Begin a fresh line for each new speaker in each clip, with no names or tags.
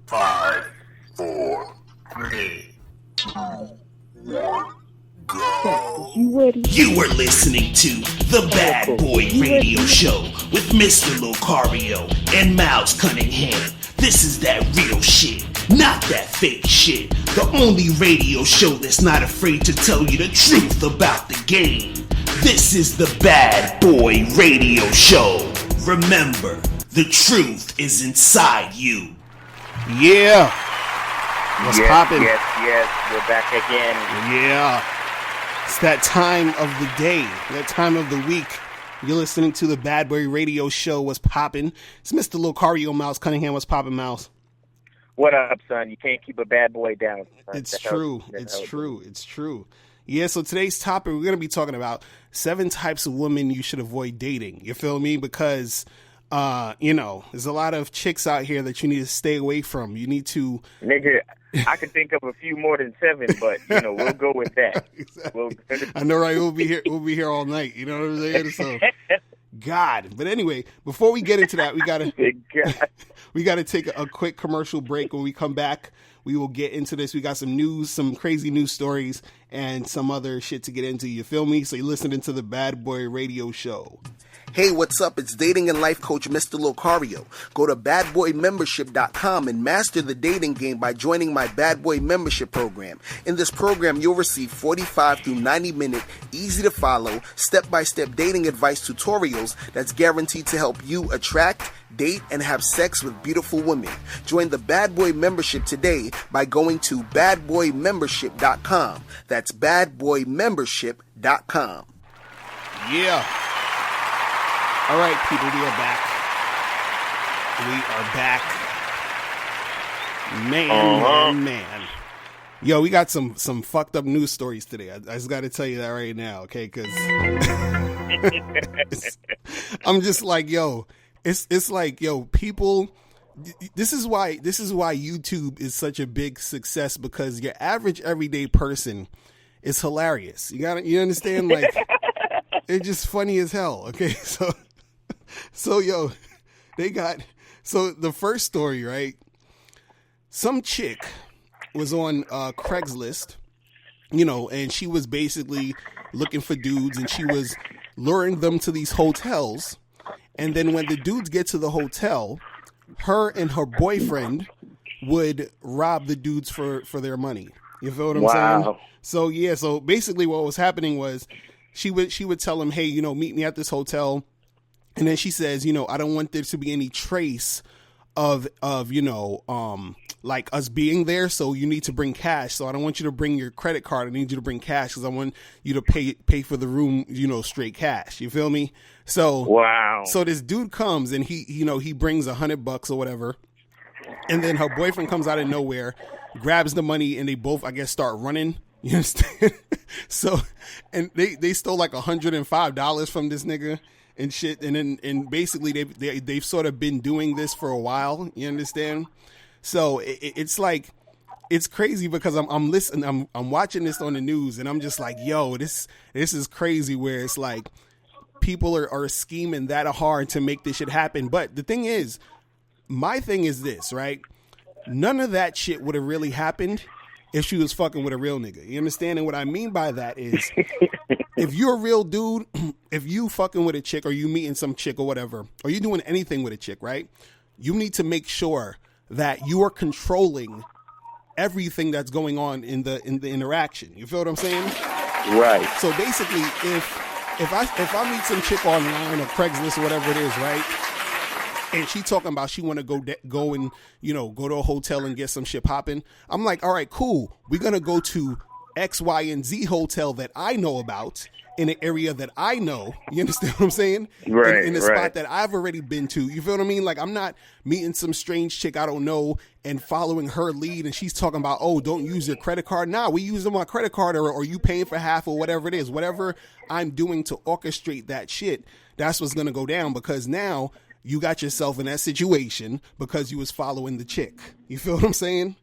5, 4, 3, 2, 1, go.
You are listening to The Bad Boy Radio Show with Mr. Locario and Miles Cunningham. This is that real shit, not that fake shit. The only radio show that's not afraid to tell you the truth about the game. This is The Bad Boy Radio Show. Remember, the truth is inside you.
Yeah. What's poppin'?
Yes, we're back again.
Yeah. It's that time of the day, that time of the week. You're listening to the Bad Boy Radio Show. What's poppin'? It's Mr. Locario, Miles Cunningham. What's poppin', Miles?
What up, son? You can't keep a bad boy down.
It's true. It's true. Yeah, so today's topic, we're going to be talking about 7 types of women you should avoid dating. You feel me? Because, there's a lot of chicks out here that you need to stay away from. You need to...
Nigga, I could think of a few more than 7, but, we'll go with that.
Exactly. I know, right? We'll be here all night. You know what I'm saying? So, God. But anyway, before we get into that, we gotta take a quick commercial break. When we come back, we will get into this. We got some news, some crazy news stories, and some other shit to get into. You feel me? So you're listening to the Bad Boy Radio Show.
Hey, what's up? It's dating and life coach Mr. Locario. Go to badboymembership.com and master the dating game by joining my Bad Boy membership program. In this program, you'll receive 45 through 90-minute, easy-to-follow, step-by-step dating advice tutorials that's guaranteed to help you attract, date, and have sex with beautiful women. Join the Bad Boy membership today by going to badboymembership.com. That's badboymembership.com.
Yeah. All right, people, we are back. Man. Yo, we got some fucked up news stories today. I just got to tell you that right now, okay? Because I'm just like, yo, it's like, yo, people. This is why YouTube is such a big success, because your average everyday person is hilarious. You understand? Like, it's just funny as hell. Okay, so yo, so the first story, right? Some chick was on Craigslist, and she was basically looking for dudes, and she was luring them to these hotels. And then when the dudes get to the hotel, her and her boyfriend would rob the dudes for their money. You feel what I'm saying? So yeah, so basically what was happening was she would tell him, hey, meet me at this hotel. And then she says, I don't want there to be any trace of like us being there. So you need to bring cash. So I don't want you to bring your credit card. I need you to bring cash because I want you to pay for the room, straight cash. You feel me? So, wow. So this dude comes and he brings $100 or whatever. And then her boyfriend comes out of nowhere, grabs the money, and they both, I guess, start running. You understand? So, and they stole like $105 from this nigga and shit. And basically they've sort of been doing this for a while. You understand? So it's like, it's crazy because I'm listening, I'm watching this on the news, and I'm just like, yo, this is crazy, where it's like people are scheming that hard to make this shit happen. But the thing is, my thing is this, right? None of that shit would have really happened if she was fucking with a real nigga. You understand? And what I mean by that is, if you're a real dude, if you fucking with a chick, or you meeting some chick or whatever, or you doing anything with a chick, right? You need to make sure that you are controlling everything that's going on in the interaction. You feel what I'm saying?
Right.
So basically, if I meet some chick online or Craigslist or whatever it is, right? And she talking about she want to go and go to a hotel and get some shit popping. I'm like, all right, cool. We're gonna go to X, Y, and Z hotel that I know about in an area that I know. You understand what I'm saying?
Right.
In a spot that I've already been to. You feel what I mean? Like, I'm not meeting some strange chick I don't know and following her lead, and she's talking about, oh, don't use your credit card. Nah, we use my credit card, or you paying for half, or whatever it is. Whatever I'm doing to orchestrate that shit, that's what's gonna go down, because now you got yourself in that situation because you was following the chick. You feel what I'm saying?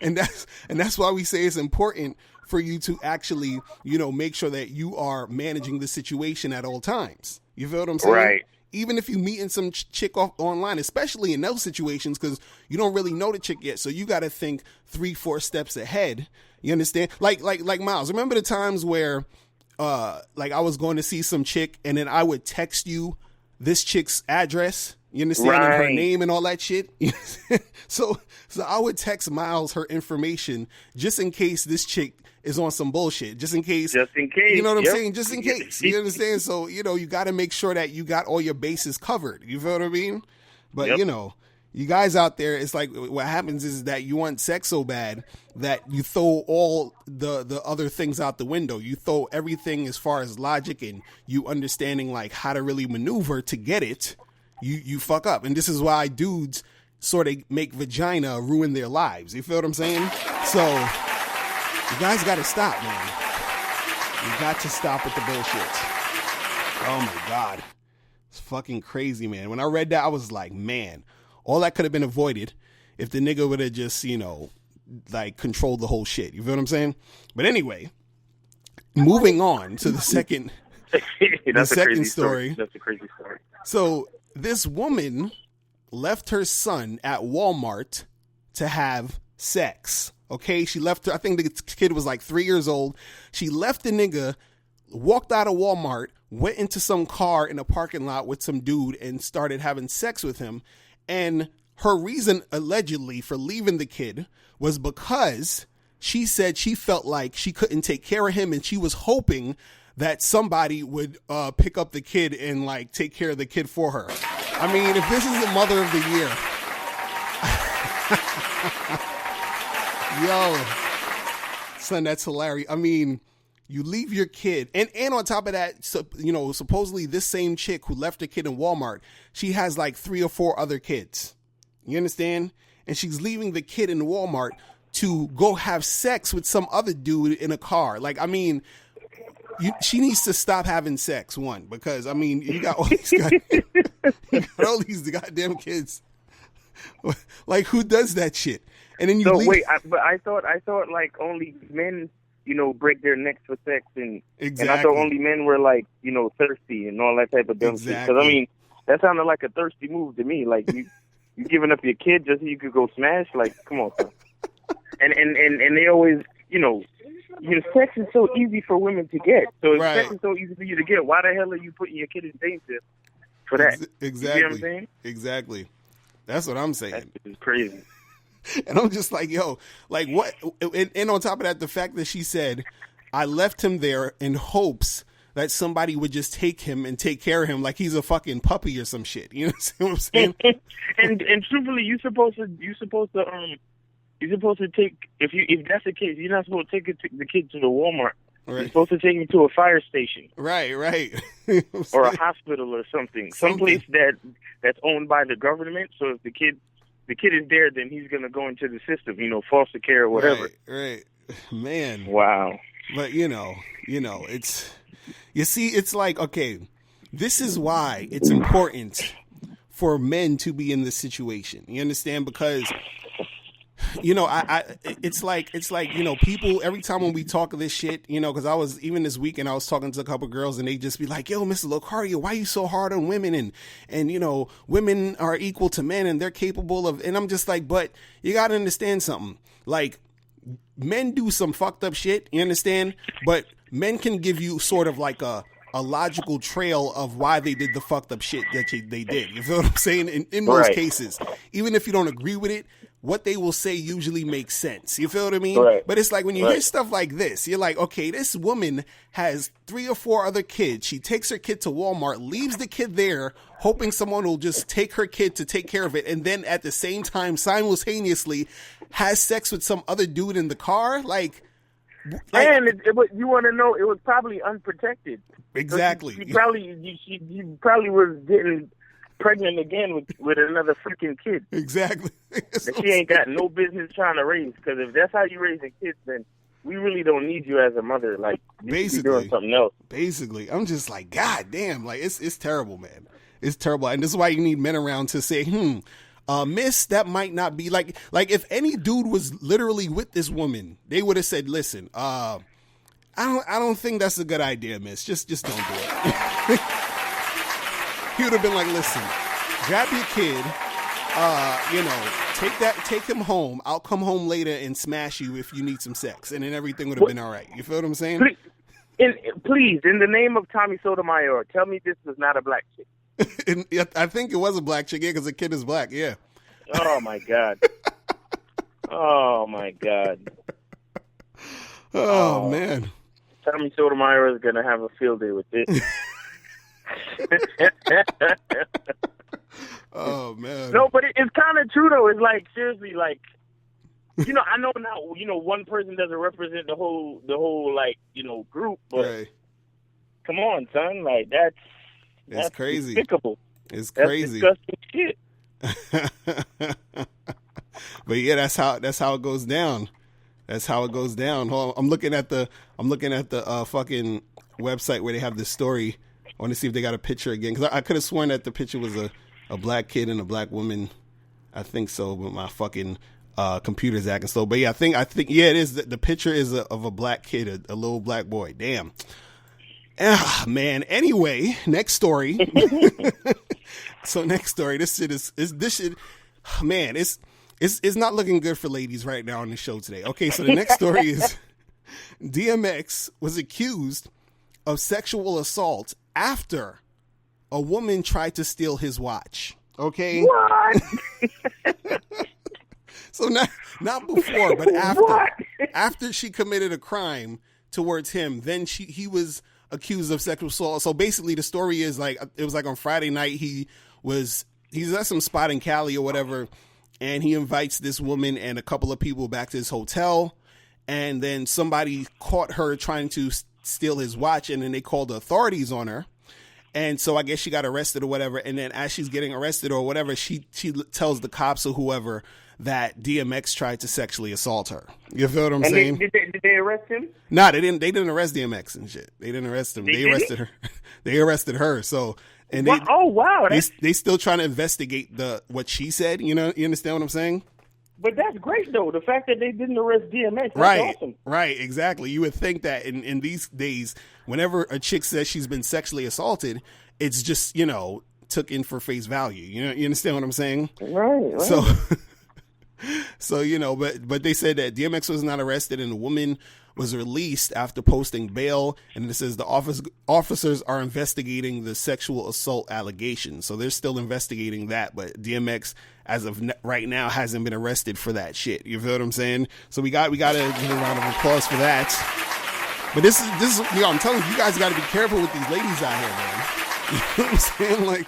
and that's why we say it's important for you to actually, make sure that you are managing the situation at all times. You feel what I'm saying?
Right.
even if you meeting some chick off online, especially in those situations, because you don't really know the chick yet. So you got to think 3-4 steps ahead. You understand? Like Miles, remember the times where, like I was going to see some chick and then I would text you this chick's address, you understand, and her name and all that shit. So I would text Miles her information just in case this chick is on some bullshit, just in case, you know what I'm saying? Just in case, you understand? So, you know, you got to make sure that you got all your bases covered. You feel what I mean? But, you know, you guys out there, it's like what happens is that you want sex so bad that you throw all the other things out the window. You throw everything as far as logic and you understanding like how to really maneuver to get it. You fuck up. And this is why dudes sort of make vagina ruin their lives. You feel what I'm saying? So you guys got to stop, man. You got to stop with the bullshit. Oh my God. It's fucking crazy, man. When I read that, I was like, man, all that could have been avoided if the nigga would have just, you know, like controlled the whole shit. You feel what I'm saying? But anyway, moving on to the second, story.
That's a crazy story.
So this woman left her son at Walmart to have sex. Okay, she left her, I think the kid was like 3 years old. She left the nigga, walked out of Walmart, went into some car in a parking lot with some dude and started having sex with him. And her reason allegedly for leaving the kid was because she said she felt like she couldn't take care of him and she was hoping that somebody would pick up the kid and like take care of the kid for her. I mean, if this is the mother of the year, yo, son, that's hilarious. I mean, you leave your kid, and on top of that, so, you know, supposedly this same chick who left her kid in Walmart, she has like 3 or 4 other kids. You understand? And she's leaving the kid in Walmart to go have sex with some other dude in a car. Like, I mean, she needs to stop having sex, one, because I mean, you got all these goddamn kids. Like, who does that shit? And then you leave.
Wait, but I thought like only men, you know, break their necks for sex, and I thought only men were like, you know, thirsty and all that type of dumb shit. Because I mean, that sounded like a thirsty move to me. Like you giving up your kid just so you could go smash. Like, come on, son. And they always, you know, sex is so easy for women to get. So if sex is so easy for you to get, why the hell are you putting your kid in danger for that?
Exactly.
You know what I'm saying?
Exactly. That's what I'm saying.
That's crazy.
And I'm just like, yo, like what? And on top of that, the fact that she said, I left him there in hopes that somebody would just take him and take care of him like he's a fucking puppy or some shit. You know what I'm saying?
and truthfully, you're supposed to take, if that's the case, you're not supposed to take the kid to the Walmart. Right. You're supposed to take him to a fire station. Right. Or a hospital or something. Someplace that's owned by the government. So if the kid is there, then he's going to go into the system, you know, foster care or whatever.
Right. Man.
Wow.
But, you know, it's, you see, it's like, okay, this is why it's important for men to be in this situation. You understand? Because, you know, it's like, you know, people, every time when we talk of this shit, you know, because I was, even this weekend, I was talking to a couple of girls and they just be like, yo, Mr. Locario, why are you so hard on women? And, you know, women are equal to men and they're capable of, and I'm just like, but you got to understand something. Like, men do some fucked up shit, you understand? But men can give you sort of like a logical trail of why they did the fucked up shit that they did. You feel what I'm saying? In most cases, even if you don't agree with it, what they will say usually makes sense. You feel what I mean? Right. But it's like when you hear stuff like this, you're like, okay, this woman has 3 or 4 other kids. She takes her kid to Walmart, leaves the kid there, hoping someone will just take her kid to take care of it. And then at the same time, simultaneously has sex with some other dude in the car. Like
and you want to know, it was probably unprotected.
Exactly.
She probably was getting pregnant again with another freaking kid.
Exactly.
That she ain't got no business trying to raise. Because if that's how you raise a kid, then we really don't need you as a mother. Like, you should be doing something else.
Basically, I'm just like, God damn, like it's terrible, man. It's terrible, and this is why you need men around to say, miss, that might not be like if any dude was literally with this woman, they would have said, listen, I don't think that's a good idea, miss. Just don't do it. he would have been like, listen, grab your kid, take him home. I'll come home later and smash you if you need some sex, and then everything would have been all right. You feel what I'm saying?
Please, in the name of Tommy Sotomayor, tell me this was not a black chick.
I think it was a black chick, yeah, because the kid is black, yeah.
Oh my God. Oh my God.
Oh man.
Tommy Sotomayor is gonna have a field day with this.
Oh man.
No, but it's kind of true though. It's like seriously, like I know now. One person doesn't represent the whole like group, but
right.
Come on, son, like that's
crazy.
Despicable.
It's crazy.
That's disgusting shit.
But yeah, that's how it goes down. That's how it goes down. Hold on. I'm looking at the fucking website where they have this story. I want to see if they got a picture again, because I could have sworn that the picture was a black kid and a black woman. I think so, but my fucking computer's acting slow. But yeah, I think yeah, it is. The picture is of a black kid, a little black boy. Damn. Ah, man. Anyway, next story. So next story. This shit. Man, it's not looking good for ladies right now on the show today. Okay, so the next story is DMX was accused of sexual assault after a woman tried to steal his watch. Okay.
What?
So not before, but after.
What?
After she committed a crime towards him, then he was accused of sexual assault. So basically the story is like, it was like on Friday night, he's at some spot in Cali or whatever, and he invites this woman and a couple of people back to his hotel, and then somebody caught her trying to steal his watch, and then they called the authorities on her. And so I guess she got arrested or whatever, and then as she's getting arrested or whatever, she tells the cops or whoever that DMX tried to sexually assault her. You feel what I'm saying?
Did they arrest him?
Nah, they didn't arrest DMX and shit. They didn't arrest him. They arrested her. They arrested her. So, and they still trying to investigate what she said. You understand what I'm saying?
But that's great though. The fact that they didn't arrest DMX, that's awesome.
Right, exactly. You would think that in these days, whenever a chick says she's been sexually assaulted, it's just, took in for face value. You understand what I'm saying?
Right.
So, but they said that DMX was not arrested and the woman was released after posting bail. And it says the officers are investigating the sexual assault allegations. So they're still investigating that. But DMX, as of right now, hasn't been arrested for that shit. You feel what I'm saying? So we got to give a round of applause for that. But this is, I'm telling you guys got to be careful with these ladies out here, man. You know what I'm saying? Like,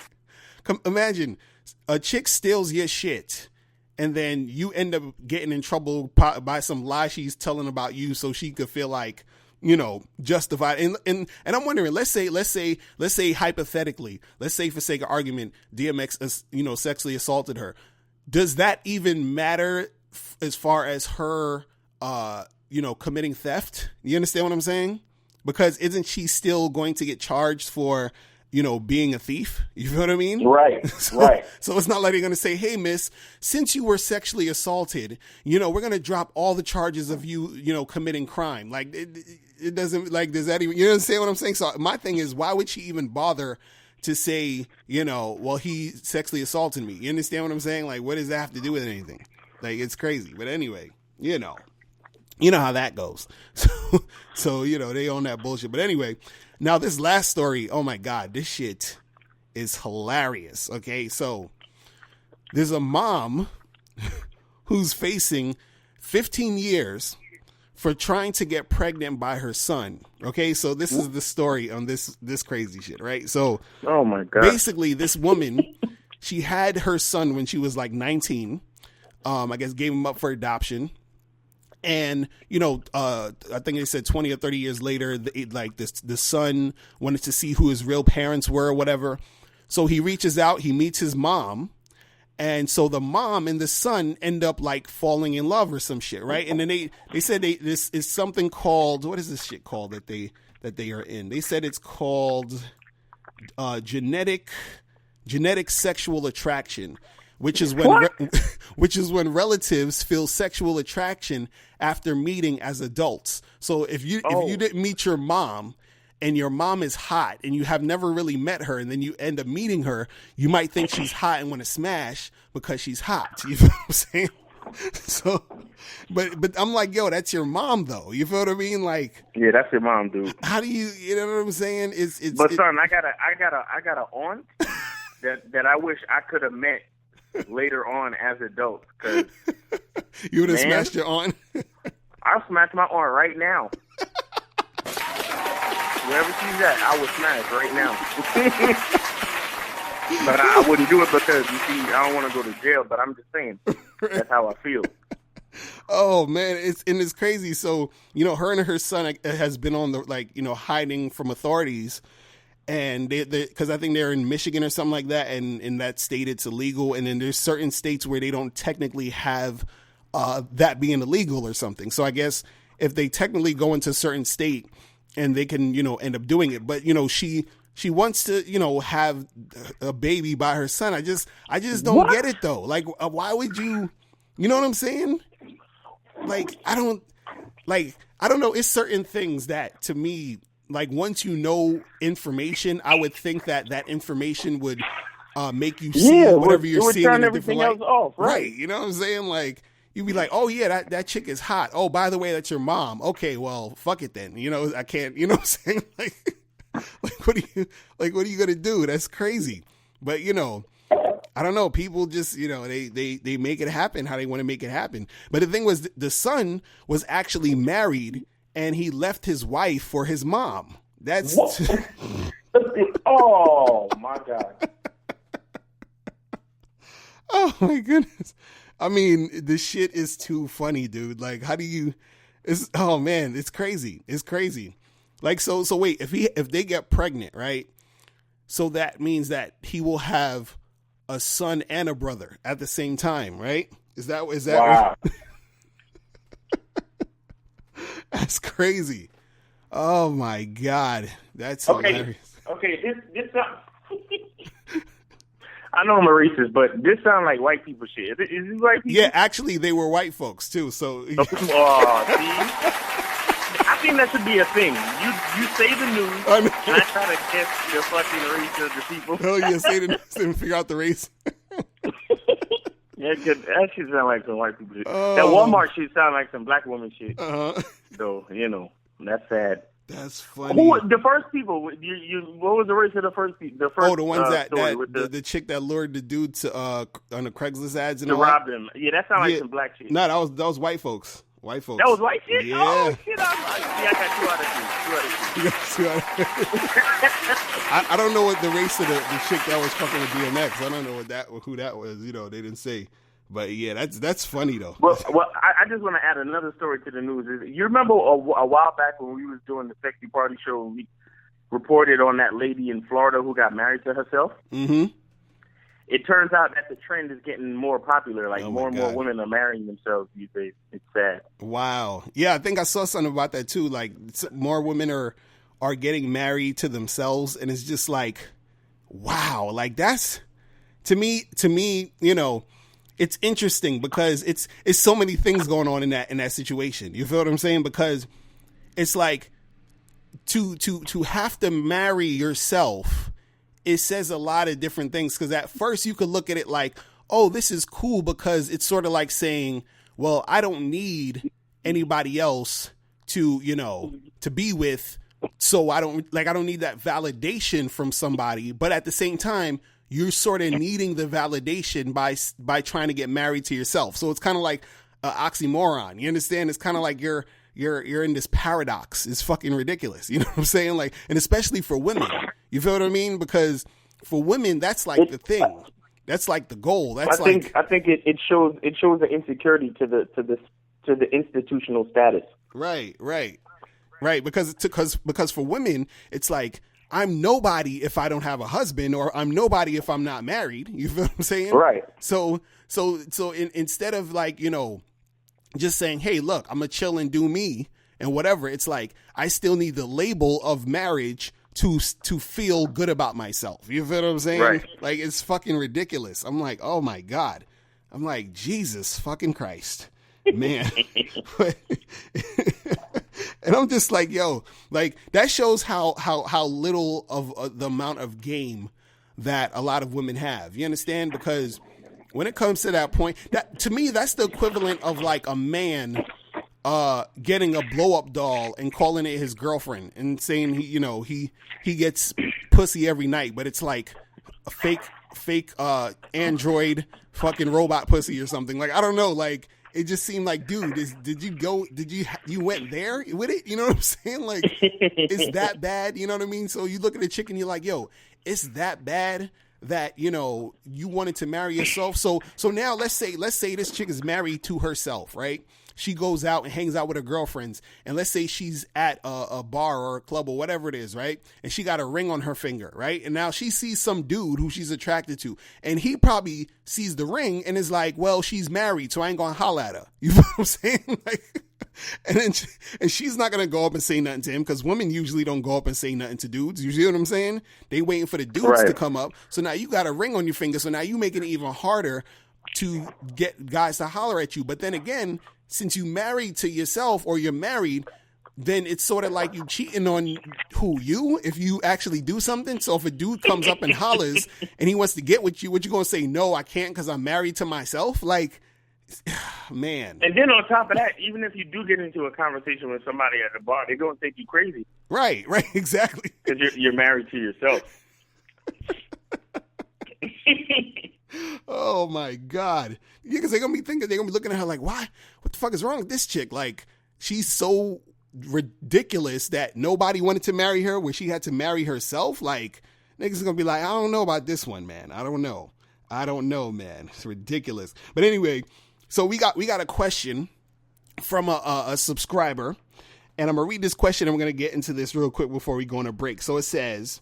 imagine a chick steals your shit, and then you end up getting in trouble by some lie she's telling about you, so she could feel like, justified. And I'm wondering, let's say hypothetically, let's say for sake of argument, DMX, sexually assaulted her. Does that even matter as far as her, committing theft? You understand what I'm saying? Because isn't she still going to get charged for, being a thief? You feel what I mean?
Right, right.
So it's not like they're going to say, hey, miss, since you were sexually assaulted, we're going to drop all the charges of you, committing crime. Like, it doesn't, like, does that even, you understand what I'm saying? So my thing is, why would she even bother to say, well, he sexually assaulted me? You understand what I'm saying? Like, what does that have to do with anything? Like, it's crazy. But anyway, you know how that goes. So, they own that bullshit. But anyway, now this last story, oh my God, this shit is hilarious. Okay. So there's a mom who's facing 15 years for trying to get pregnant by her son. Okay. So this is the story on this crazy shit, right? So,
oh my God,
basically this woman, she had her son when she was like 19, I guess gave him up for adoption. And, I think they said 20 or 30 years later, the son wanted to see who his real parents were or whatever. So he reaches out, he meets his mom. And so the mom and the son end up like falling in love or some shit. Right. And then they said this is something called, what is this shit called that they are in? They said it's called genetic sexual attraction, which is when relatives feel sexual attraction after meeting as adults. So if you didn't meet your mom and your mom is hot and you have never really met her, and then you end up meeting her, you might think she's hot and want to smash because she's hot. You feel what I'm saying? So, but I'm like, yo, that's your mom though. You feel what I mean? Like,
yeah, that's your mom, dude.
How do you know what I'm saying?
But son, I got a aunt that I wish I could have met later on as adults. Cause
you would have smashed your aunt.
I'll smash my aunt right now. Wherever she's at, I would smash right now. But I wouldn't do it because, you see, I don't want to go to jail, but I'm just saying, that's how I feel.
Oh, man, it's crazy. So, her and her son has been on the, hiding from authorities. And because I think they're in Michigan or something like that. And in that state, it's illegal. And then there's certain states where they don't technically have that being illegal or something. So I guess if they technically go into a certain state and they can, end up doing it. But, she wants to, have a baby by her son. I just don't get it though. Like, why would you know what I'm saying? Like, I don't know. It's certain things that to me, like once you know information, I would think that information would make you see whatever you're seeing in a different light.
Off, right?
You know what I'm saying? Like, you'd be like, oh yeah, that chick is hot. Oh, by the way, that's your mom. Okay, well, fuck it then. I can't, what I'm saying? Like, what are you gonna do? That's crazy. But I don't know. People just, they make it happen how they want to make it happen. But the thing was, the son was actually married and he left his wife for his mom. That's
oh my God.
Oh my goodness. I mean, the shit is too funny, dude. Like, how do you? Oh man, it's crazy. It's crazy. Like, so wait, if they get pregnant, right? So that means that he will have a son and a brother at the same time, right? Is that
wow.
That's crazy. Oh my God. That's hilarious.
Okay, this I know I'm a racist, but this sounds like white people shit. Is this white people?
Yeah, actually they were white folks too, so
see? I think that should be a thing. You say the news, and I try to guess the fucking race of the people.
Oh yeah, say the news and figure out the race.
Yeah, that shit sound like some white people shit. That Walmart shit sound like some black woman shit. So, that's sad.
That's funny.
The first people? What was the race of the first people?
The ones the chick that lured the dude to on the Craigslist ads and
to
all
rob them. Yeah, that sounds like some black shit.
No, that was white folks. White folks.
That was white shit?
Yeah.
Oh, shit. I got 2 out of 2.
I don't know what the race of the chick that was fucking with DMX. I don't know who that was. They didn't say. But yeah, that's funny though.
Well, I just want to add another story to the news. You remember a while back when we was doing the Sexy Party show, we reported on that lady in Florida who got married to herself?
Mm-hmm.
It turns out that the trend is getting more popular. Like, more and more women are marrying themselves these days. It's sad.
Wow. Yeah, I think I saw something about that too. Like, more women are getting married to themselves, and it's just like, wow. Like, that's to me, it's interesting because it's so many things going on in that situation. You feel what I'm saying? Because it's like to have to marry yourself. It says a lot of different things, because at first you could look at it like, oh, this is cool, because it's sort of like saying, well, I don't need anybody else to be with. So I don't need that validation from somebody. But at the same time, you're sort of needing the validation by trying to get married to yourself. So it's kind of like an oxymoron. You understand? It's kind of like you're in this paradox. It's fucking ridiculous. You know what I'm saying? Like, and especially for women, you feel what I mean? Because for women, that's like the thing. That's like the goal. I think
it shows the insecurity to the institutional status.
Right. Because for women, it's like, I'm nobody if I don't have a husband, or I'm nobody if I'm not married. You feel what I'm saying?
Right.
So instead of like, just saying, hey, look, I'm gonna chill and do me and whatever, it's like, I still need the label of marriage to feel good about myself. You feel what I'm saying?
Right.
Like, it's fucking ridiculous. I'm like, oh my God. I'm like, Jesus fucking Christ, man. And I'm just like, yo, like that shows how little of the amount of game that a lot of women have. You understand? Because when it comes to that point, that to me, that's the equivalent of like a man getting a blow up doll and calling it his girlfriend and saying he gets pussy every night, but it's like a fake android fucking robot pussy or something. Like, I don't know, like it just seemed like, dude, you went there with it? You know what I'm saying? Like, it's that bad, you know what I mean? So you look at the chick and you're like, yo, it's that bad that, you wanted to marry yourself. So now let's say this chick is married to herself, right? She goes out and hangs out with her girlfriends, and let's say she's at a bar or a club or whatever it is, right? And she got a ring on her finger, right? And now she sees some dude who she's attracted to, and he probably sees the ring and is like, well, she's married, so I ain't gonna holler at her. You know what I'm saying? Like, and she's not gonna go up and say nothing to him, because women usually don't go up and say nothing to dudes. You see what I'm saying? They waiting for the dudes to come up. So now you got a ring on your finger, so now you making it even harder to get guys to holler at you. But then again, since you married to yourself, or you're married, then it's sort of like you cheating on you if you actually do something. So if a dude comes up and hollers and he wants to get with you, what you gonna say? No, I can't because I'm married to myself. Like, man.
And then on top of that, even if you do get into a conversation with somebody at the bar, they're gonna think you crazy.
Right, exactly.
Because you're married to yourself.
Oh my God. Yeah, because they're gonna be looking at her like, why? What the fuck is wrong with this chick? Like, she's so ridiculous that nobody wanted to marry her when she had to marry herself. Like, niggas are gonna be like, I don't know about this one, man. I don't know, man. It's ridiculous. But anyway, so we got a question from a subscriber, and I'm gonna read this question and we're gonna get into this real quick before we go on a break. So it says,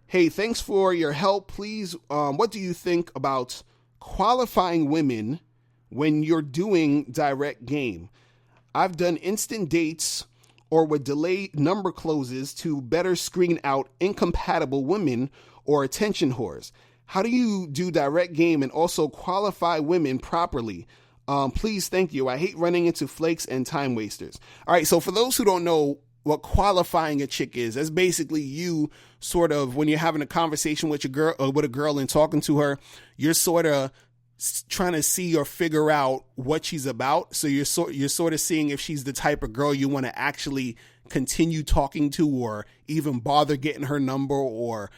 hey, thanks for your help. Please, what do you think about qualifying women when you're doing direct game? I've done instant dates or would delay number closes to better screen out incompatible women or attention whores. How do you do direct game and also qualify women properly? Please, thank you. I hate running into flakes and time wasters. All right, so for those who don't know what qualifying a chick is, that's basically you sort of, when you're having a conversation with a girl and talking to her, you're sort of trying to see or figure out what she's about. So you're sort of seeing if she's the type of girl you want to actually continue talking to, or even bother getting her number, or,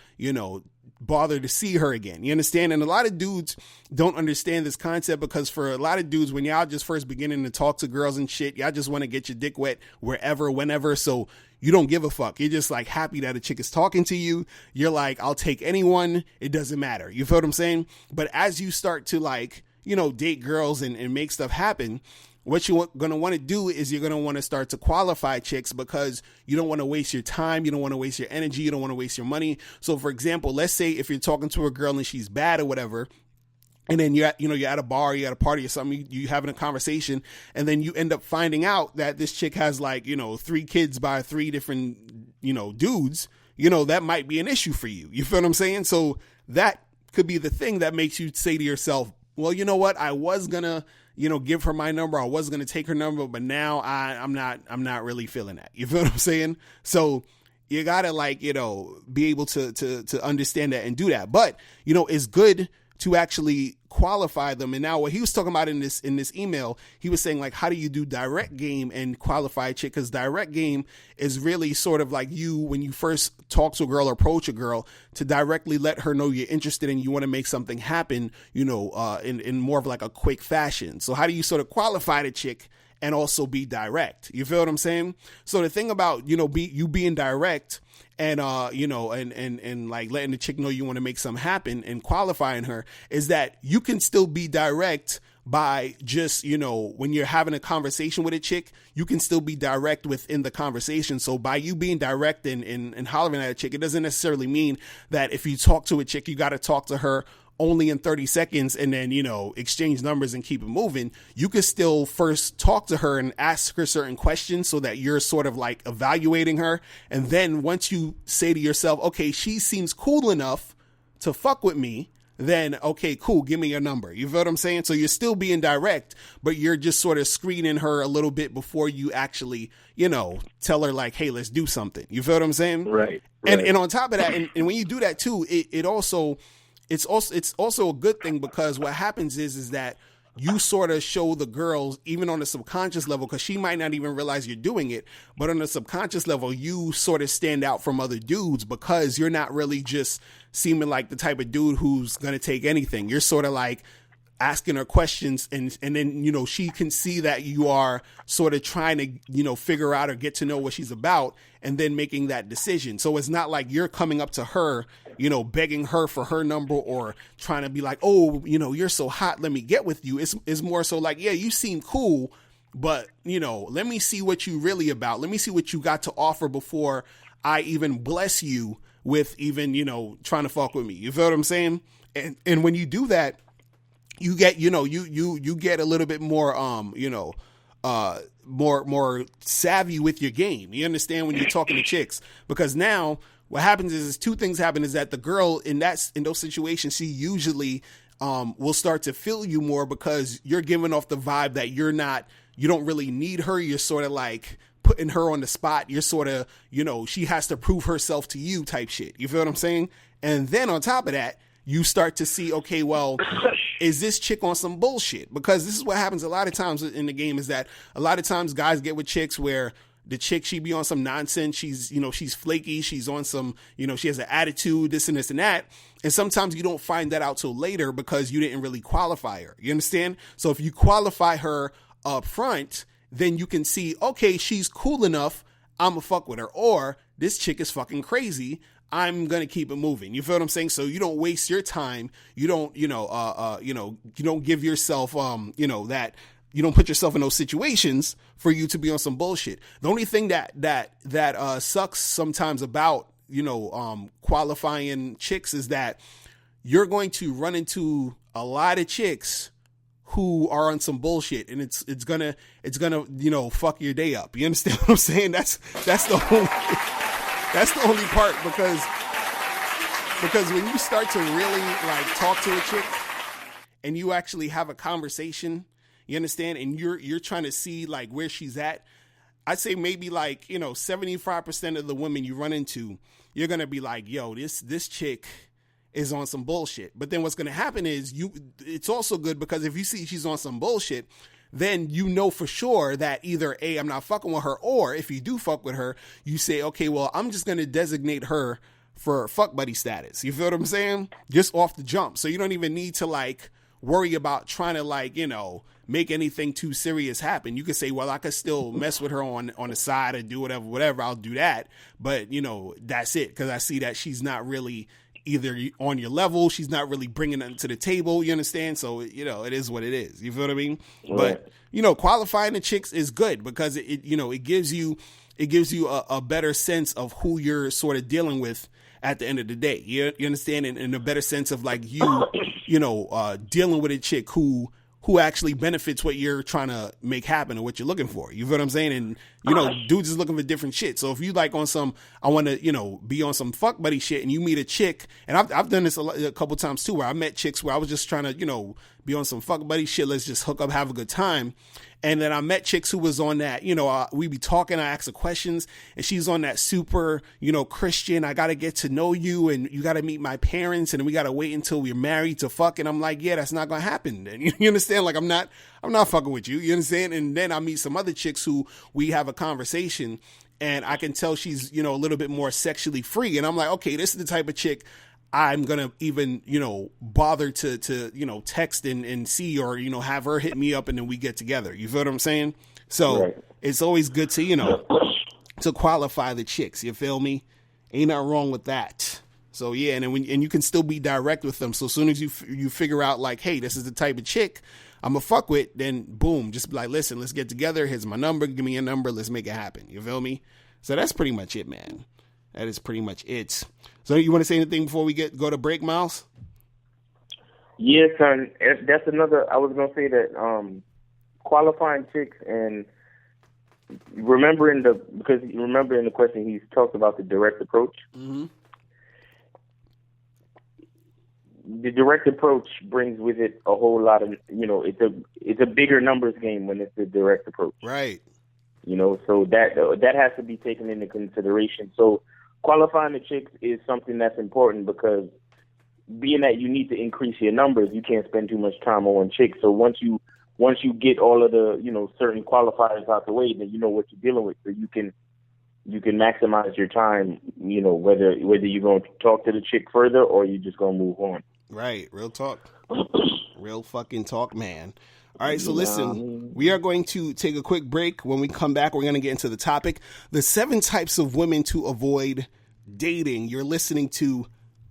bother to see her again. You understand? And a lot of dudes don't understand this concept, because for a lot of dudes, when y'all just first beginning to talk to girls and shit, y'all just want to get your dick wet wherever, whenever. So you don't give a fuck. You're just like happy that a chick is talking to you. You're like, I'll take anyone. It doesn't matter. You feel what I'm saying? But as you start to date girls and make stuff happen, what you're going to want to do is you're going to want to start to qualify chicks, because you don't want to waste your time. You don't want to waste your energy. You don't want to waste your money. So for example, let's say if you're talking to a girl and she's bad or whatever, and then you're at a bar, you're at a party or something, you having a conversation, and then you end up finding out that this chick has 3 kids by 3 different, dudes, that might be an issue for you. You feel what I'm saying? So that could be the thing that makes you say to yourself, well, you know what? I was going to, give her my number. I was going to take her number, but now I'm not really feeling that. You feel what I'm saying? So you got to be able to understand that and do that. But, it's good to actually qualify them. And now what he was talking about in this email, he was saying how do you do direct game and qualify a chick? Because direct game is really sort of like you, when you first talk to a girl or approach a girl, to directly let her know you're interested and you want to make something happen, in more of a quick fashion. So how do you sort of qualify the chick and also be direct? You feel what I'm saying? So the thing about, you being direct and, and letting the chick know you want to make something happen and qualifying her, is that you can still be direct by just, when you're having a conversation with a chick, you can still be direct within the conversation. So by you being direct and hollering at a chick, it doesn't necessarily mean that if you talk to a chick, you got to talk to her only in 30 seconds and then, exchange numbers and keep it moving. You could still first talk to her and ask her certain questions so that you're sort of evaluating her. And then once you say to yourself, okay, she seems cool enough to fuck with me, then okay, cool, give me your number. You feel what I'm saying? So you're still being direct, but you're just sort of screening her a little bit before you actually, tell her like, hey, let's do something. You feel what I'm saying?
Right.
And on top of that, and when you do that too, it's also a good thing, because what happens is that you sort of show the girls, even on the subconscious level, because she might not even realize you're doing it, but on the subconscious level, you sort of stand out from other dudes because you're not really just seeming like the type of dude who's going to take anything. You're sort of like asking her questions, and then, she can see that you are sort of trying to, figure out or get to know what she's about, and then making that decision. So it's not like you're coming up to her, begging her for her number, or trying to be like, oh, you're so hot, let me get with you. It's more so like, yeah, you seem cool, but, let me see what you really about. Let me see what you got to offer before I even bless you with even, trying to fuck with me. You feel what I'm saying? And when you do that, you get, you get a little bit more, more savvy with your game. You understand, when you're talking to chicks, because now what happens is two things happen. Is that the girl in those situations, she usually will start to feel you more, because you're giving off the vibe that you don't really need her. You're sort of like putting her on the spot. You're sort of, she has to prove herself to you type shit. You feel what I'm saying? And then on top of that, you start to see, okay, well, is this chick on some bullshit? Because this is what happens a lot of times in the game, is that a lot of times guys get with chicks where the chick, she be on some nonsense. She's, she's flaky. She's on some, she has an attitude, this and this and that. And sometimes you don't find that out till later, because you didn't really qualify her. You understand? So if you qualify her up front, then you can see, okay, she's cool enough, I'm gonna fuck with her. Or this chick is fucking crazy, I'm going to keep it moving. You feel what I'm saying? So you don't waste your time. You don't, you don't give yourself, that you don't put yourself in those situations for you to be on some bullshit. The only thing that sucks sometimes about, qualifying chicks is that you're going to run into a lot of chicks who are on some bullshit, and it's gonna, fuck your day up. You understand what I'm saying? That's the only part, because when you start to really like talk to a chick and you actually have a conversation, you understand, and you're trying to see like where she's at, I'd say maybe like, 75% of the women you run into, you're going to be like, yo, this chick is on some bullshit. But then what's going to happen is it's also good, because if you see she's on some bullshit, then you know for sure that either A, I'm not fucking with her, or if you do fuck with her, you say, okay, well, I'm just going to designate her for fuck buddy status. You feel what I'm saying? Just off the jump. So you don't even need to like worry about trying to like, make anything too serious happen. You could say, well, I could still mess with her on the side and do whatever, I'll do that. But, that's it. Because I see that she's not really either on your level, she's not really bringing nothing to the table, you understand? So, it is what it is. You feel what I mean? Right. But, qualifying the chicks is good, because it gives you a better sense of who you're sort of dealing with at the end of the day. You understand? And a better sense of like dealing with a chick who actually benefits what you're trying to make happen or what you're looking for. You feel what I'm saying? And, dudes is looking for different shit. So if you like on some, I want to, be on some fuck buddy shit, and you meet a chick, and I've done this a couple times too, where I met chicks where I was just trying to, be on some fuck buddy shit. Let's just hook up, have a good time. And then I met chicks who was on that, we be talking, I ask her questions, and she's on that super, Christian, I got to get to know you, and you got to meet my parents, and we got to wait until we're married to fuck. And I'm like, yeah, that's not going to happen. And you understand? Like, I'm not fucking with you. You understand? And then I meet some other chicks who we have a conversation, and I can tell she's, a little bit more sexually free. And I'm like, okay, this is the type of chick I'm going to even, bother to text and see, or, have her hit me up, and then we get together. You feel what I'm saying? So right. It's always good to, to qualify the chicks. You feel me? Ain't nothing wrong with that. So yeah. And then and you can still be direct with them. So as soon as you figure out like, hey, this is the type of chick I'm a fuck with, then boom, just be like, listen, let's get together. Here's my number. Give me your number. Let's make it happen. You feel me? So that's pretty much it, man. That is pretty much it. So you want to say anything before we go to break, Miles?
Yeah, son. That's another. I was gonna say that qualifying chicks, and remember in the question he talked about the direct approach.
Mm-hmm.
the direct approach brings with it a whole lot of, it's a bigger numbers game when it's a direct approach.
Right.
So that has to be taken into consideration. So qualifying the chicks is something that's important, because being that you need to increase your numbers, you can't spend too much time on one chick. So once you get all of the, certain qualifiers out the way, then you know what you're dealing with. So you can maximize your time, whether you're going to talk to the chick further or you're just going to move on.
Right. Real talk. Real fucking talk, man. All right, so listen, we are going to take a quick break. When we come back, we're going to get into the topic, the 7 types of women to avoid dating. You're listening to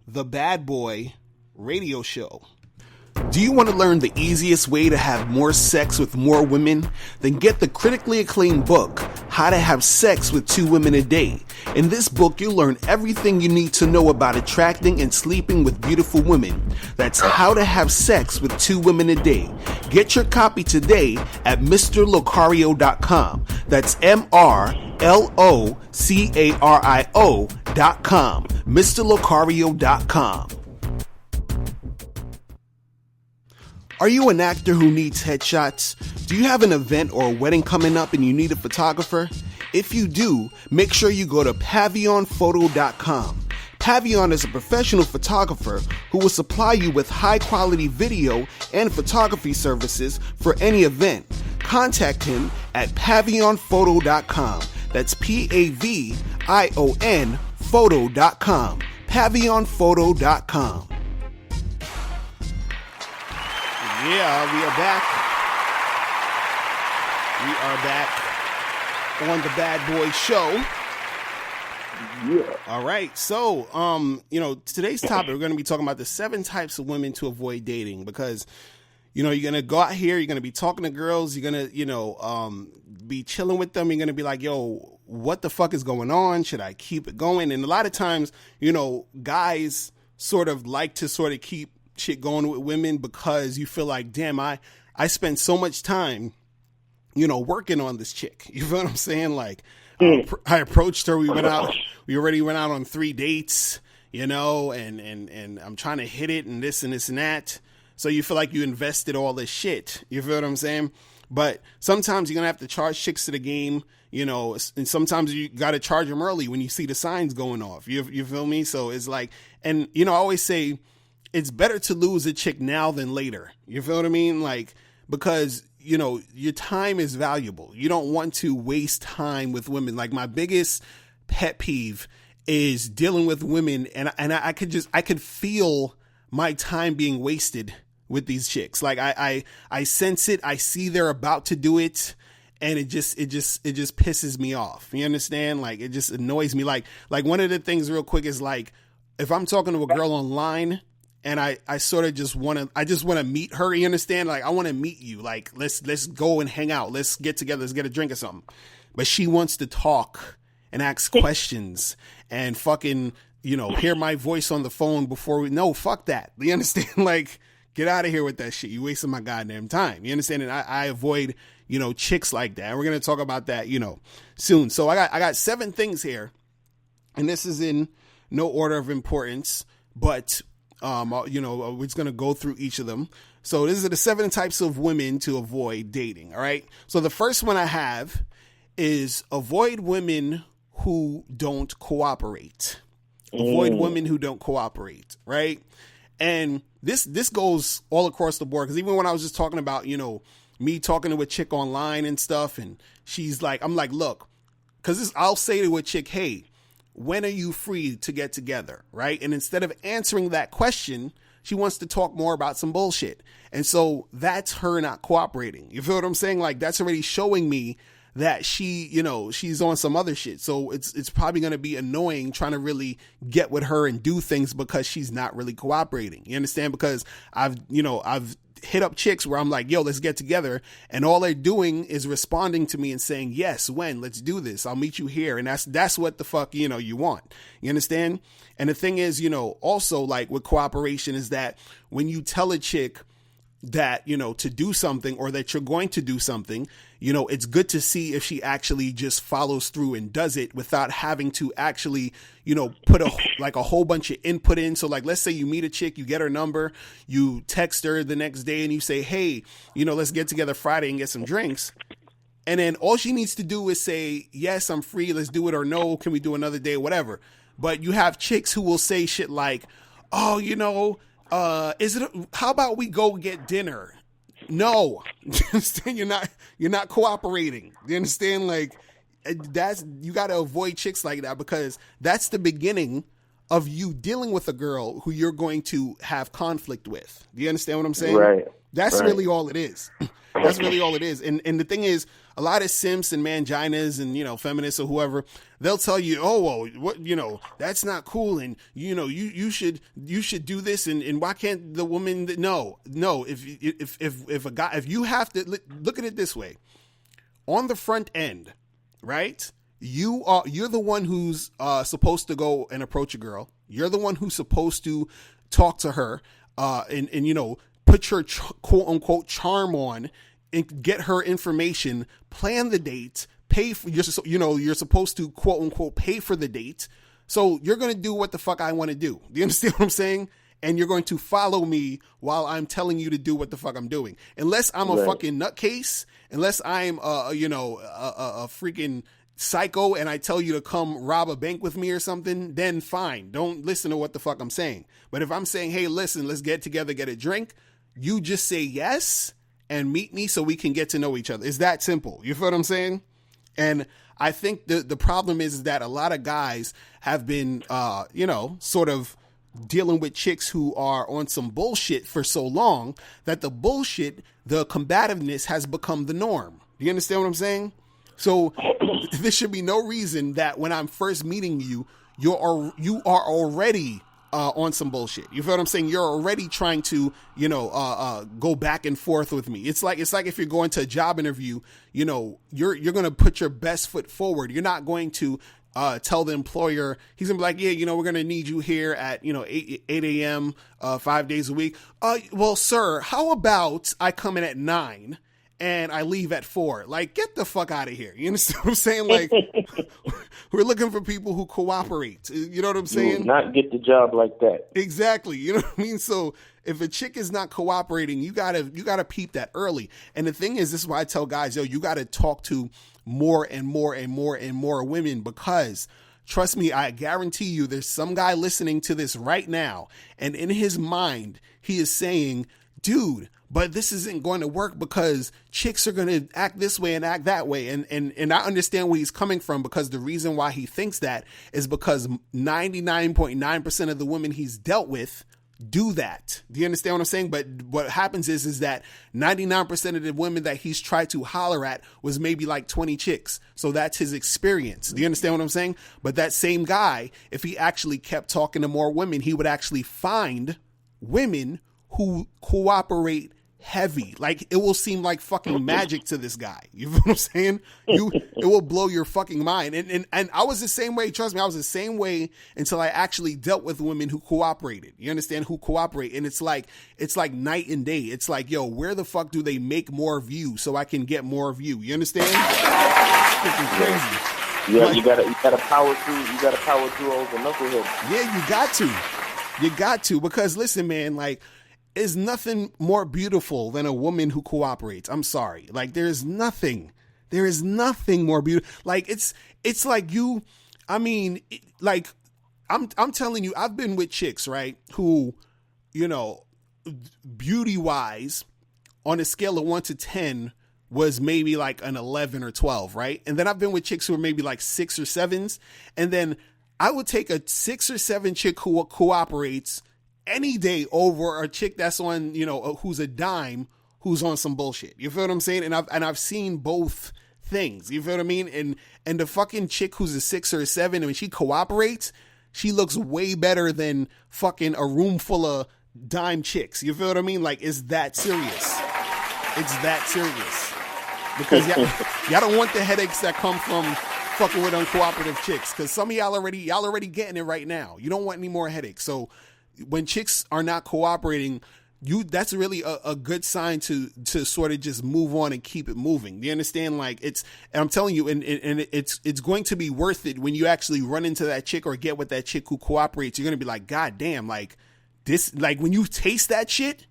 The Bad Boy Radio Show. Do you want to learn the easiest way to have more sex with more women? Then get the critically acclaimed book, How to Have Sex with 2 Women a Day. In this book, you'll learn everything you need to know about attracting and sleeping with beautiful women. That's How to Have Sex with 2 Women a Day. Get your copy today at MrLocario.com. That's MrLocario.com. MrLocario.com. Are you an actor who needs headshots? Do you have an event or a wedding coming up and you need a photographer? If you do, make sure you go to PavionPhoto.com. Pavion is a professional photographer who will supply you with high-quality video and photography services for any event. Contact him at PavionPhoto.com. That's PAVION Photo.com. PavionPhoto.com. Yeah, we are back. We are back on the Bad Boy Show.
Yeah.
All right. So, today's topic, we're going to be talking about the 7 types of women to avoid dating, because, you're going to go out here, you're going to be talking to girls, you're going to, be chilling with them. You're going to be like, yo, what the fuck is going on? Should I keep it going? And a lot of times, guys sort of like to sort of keep shit going with women because you feel like, damn, I spend so much time, working on this chick. You feel what I'm saying? Like, I approached her. We already went out on 3 dates, and I'm trying to hit it and this and this and that. So you feel like you invested all this shit. You feel what I'm saying? But sometimes you're going to have to charge chicks to the game, and sometimes you got to charge them early when you see the signs going off. You feel me? So it's like, and, I always say, it's better to lose a chick now than later. You feel what I mean? Like, because, your time is valuable. You don't want to waste time with women. Like, my biggest pet peeve is dealing with women. And I could feel my time being wasted with these chicks. Like, I sense it. I see they're about to do it. And it just pisses me off. You understand? Like, it just annoys me. Like one of the things real quick is like, if I'm talking to a girl online, and I sort of just want to meet her. You understand? Like, I want to meet you. Like, let's go and hang out. Let's get together. Let's get a drink or something. But she wants to talk and ask questions and fucking, hear my voice on the phone before no, fuck that. You understand? Like, get out of here with that shit. You wasting my goddamn time. You understand? And I avoid, chicks like that. And we're going to talk about that, soon. So I got 7 things here, and this is in no order of importance, but we're just going to go through each of them. So these are the 7 types of women to avoid dating. All right. So the first one I have is avoid women who don't cooperate. Avoid women who don't cooperate. Right. And this goes all across the board. Cause even when I was just talking about, me talking to a chick online and stuff, and she's like, I'm like, look, cause I'll say to a chick, hey, when are you free to get together? Right. And instead of answering that question, she wants to talk more about some bullshit. And so that's her not cooperating. You feel what I'm saying? Like, that's already showing me that she, she's on some other shit. So it's probably going to be annoying trying to really get with her and do things because she's not really cooperating. You understand? Because I've hit up chicks where I'm like, yo, let's get together. And all they're doing is responding to me and saying, yes, when, let's do this. I'll meet you here. And that's what the fuck, you want. You understand? And the thing is, also like with cooperation is that when you tell a chick, that, you know, to do something or that you're going to do something, you know, it's good to see if she actually just follows through and does it without having to actually, you know, put a whole bunch of input in. So like, let's say you meet a chick, you get her number, you text her the next day and you say, hey, you know, let's get together Friday and get some drinks. And then all she needs to do is say, yes, I'm free. Let's do it. Or no, can we do another day? Whatever. But you have chicks who will say shit like, oh, you know, how about we go get dinner? No, you understand? You're not cooperating. You understand? Like you got to avoid chicks like that, because that's the beginning of you dealing with a girl who you're going to have conflict with. Do you understand what I'm saying?
Right.
That's really all it is. That's really all it is. And the thing is, a lot of simps and manginas and, you know, feminists or whoever, they'll tell you, oh, well, what, you know, that's not cool. And, you know, you should do this. And why can't the woman, no, if a guy, if you have to look at it this way, on the front end, right? You're the one who's supposed to go and approach a girl. You're the one who's supposed to talk to her, and you know, put your quote unquote charm on and get her information, plan the date, pay for, you're supposed to quote unquote pay for the date. So you're going to do what the fuck I want to do. Do you understand what I'm saying? And you're going to follow me while I'm telling you to do what the fuck I'm doing. Unless I'm a fucking nutcase, unless I'm a freaking psycho and I tell you to come rob a bank with me or something, then fine. Don't listen to what the fuck I'm saying. But if I'm saying, hey, listen, let's get together, get a drink, you just say yes and meet me so we can get to know each other. It's that simple. You feel what I'm saying? And I think the problem is that a lot of guys have been, sort of dealing with chicks who are on some bullshit for so long that the bullshit, the combativeness has become the norm. Do you understand what I'm saying? So there should be no reason that when I'm first meeting you, you are already on some bullshit. You feel what I'm saying? You're already trying to, go back and forth with me. It's like if you're going to a job interview, you know, you're going to put your best foot forward. You're not going to tell the employer, he's gonna be like, yeah, you know, we're going to need you here at, 8 a.m., 5 days a week. Well, sir, how about I come in at 9 and I leave at 4? Like, get the fuck out of here. You understand what I'm saying? Like, we're looking for people who cooperate. You know what I'm saying?
You will not get the job like that.
Exactly. You know what I mean? So if a chick is not cooperating, you gotta peep that early. And the thing is, this is why I tell guys, yo, you gotta talk to more and more and more and more women, because trust me, I guarantee you there's some guy listening to this right now, and in his mind, he is saying, dude, but this isn't going to work because chicks are going to act this way and act that way. And I understand where he's coming from, because the reason why he thinks that is because 99.9% of the women he's dealt with do that. Do you understand what I'm saying? But what happens is that 99% of the women that he's tried to holler at was maybe like 20 chicks. So that's his experience. Do you understand what I'm saying? But that same guy, if he actually kept talking to more women, he would actually find women who cooperate heavy. Like, it will seem like fucking magic to this guy. You know what I'm saying? It will blow your fucking mind. And I was the same way. Trust me, I was the same way until I actually dealt with women who cooperated. You understand? Who cooperate. And it's like night and day. It's like, yo, where the fuck do they make more of you so I can get more of you? You understand? It's freaking crazy.
Yeah, like, you gotta power through all the knuckleheads.
Yeah, you got to, because listen, man, like, is nothing more beautiful than a woman who cooperates. I'm sorry. Like, there is nothing more beautiful. Like, it's like you, I mean, like, I'm telling you, I've been with chicks, right, who, you know, beauty wise, on a scale of 1 to 10 was maybe like an 11 or 12, right? And then I've been with chicks who are maybe like 6 or 7s. And then I would take a 6 or 7 chick who cooperates any day over a chick that's on, you know, who's a dime, who's on some bullshit. You feel what I'm saying? And I've seen both things. You feel what I mean? And the fucking chick who's a 6 or a 7, and when she cooperates, she looks way better than fucking a room full of dime chicks. You feel what I mean? Like, it's that serious. It's that serious. Because y'all don't want the headaches that come from fucking with uncooperative chicks. Because some of y'all already getting it right now. You don't want any more headaches. So when chicks are not cooperating, that's really a good sign to sort of just move on and keep it moving. Do you understand? Like I'm telling you, and it's going to be worth it when you actually run into that chick or get with that chick who cooperates. You're going to be like, God damn, like this, like when you taste that shit,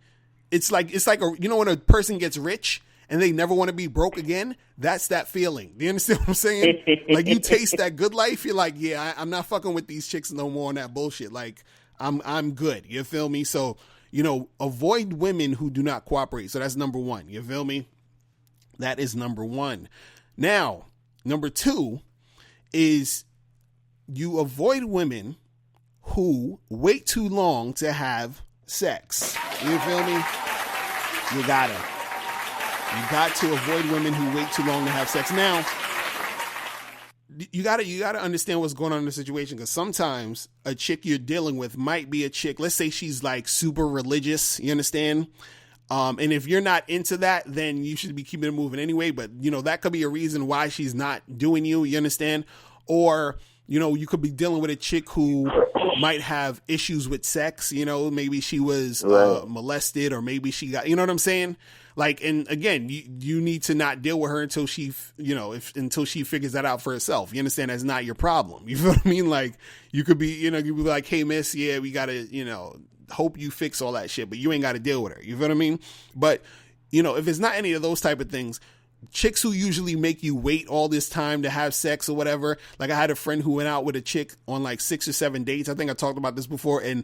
it's like when a person gets rich and they never want to be broke again. That's that feeling. Do you understand what I'm saying? Like you taste that good life. You're like, yeah, I'm not fucking with these chicks no more on that bullshit. Like I'm good. You feel me? So, avoid women who do not cooperate. So that's number one. You feel me? That is number one. Now, number two is you avoid women who wait too long to have sex. You feel me? You got to avoid women who wait too long to have sex. Now, you got to understand what's going on in the situation, because sometimes a chick you're dealing with might be a chick, let's say she's like super religious, you understand? And if you're not into that, then you should be keeping it moving anyway. But, that could be a reason why she's not doing you understand? Or, you could be dealing with a chick who might have issues with sex, maybe she was molested, or maybe she got, you know what I'm saying? Like, and again, you need to not deal with her until she, until she figures that out for herself. You understand? That's not your problem. You feel what I mean? Like, you could be, you be like, hey, miss, yeah, we got to, hope you fix all that shit, but you ain't got to deal with her. You feel what I mean? But, if it's not any of those type of things, chicks who usually make you wait all this time to have sex or whatever. Like I had a friend who went out with a chick on like 6 or 7 dates. I think I talked about this before, and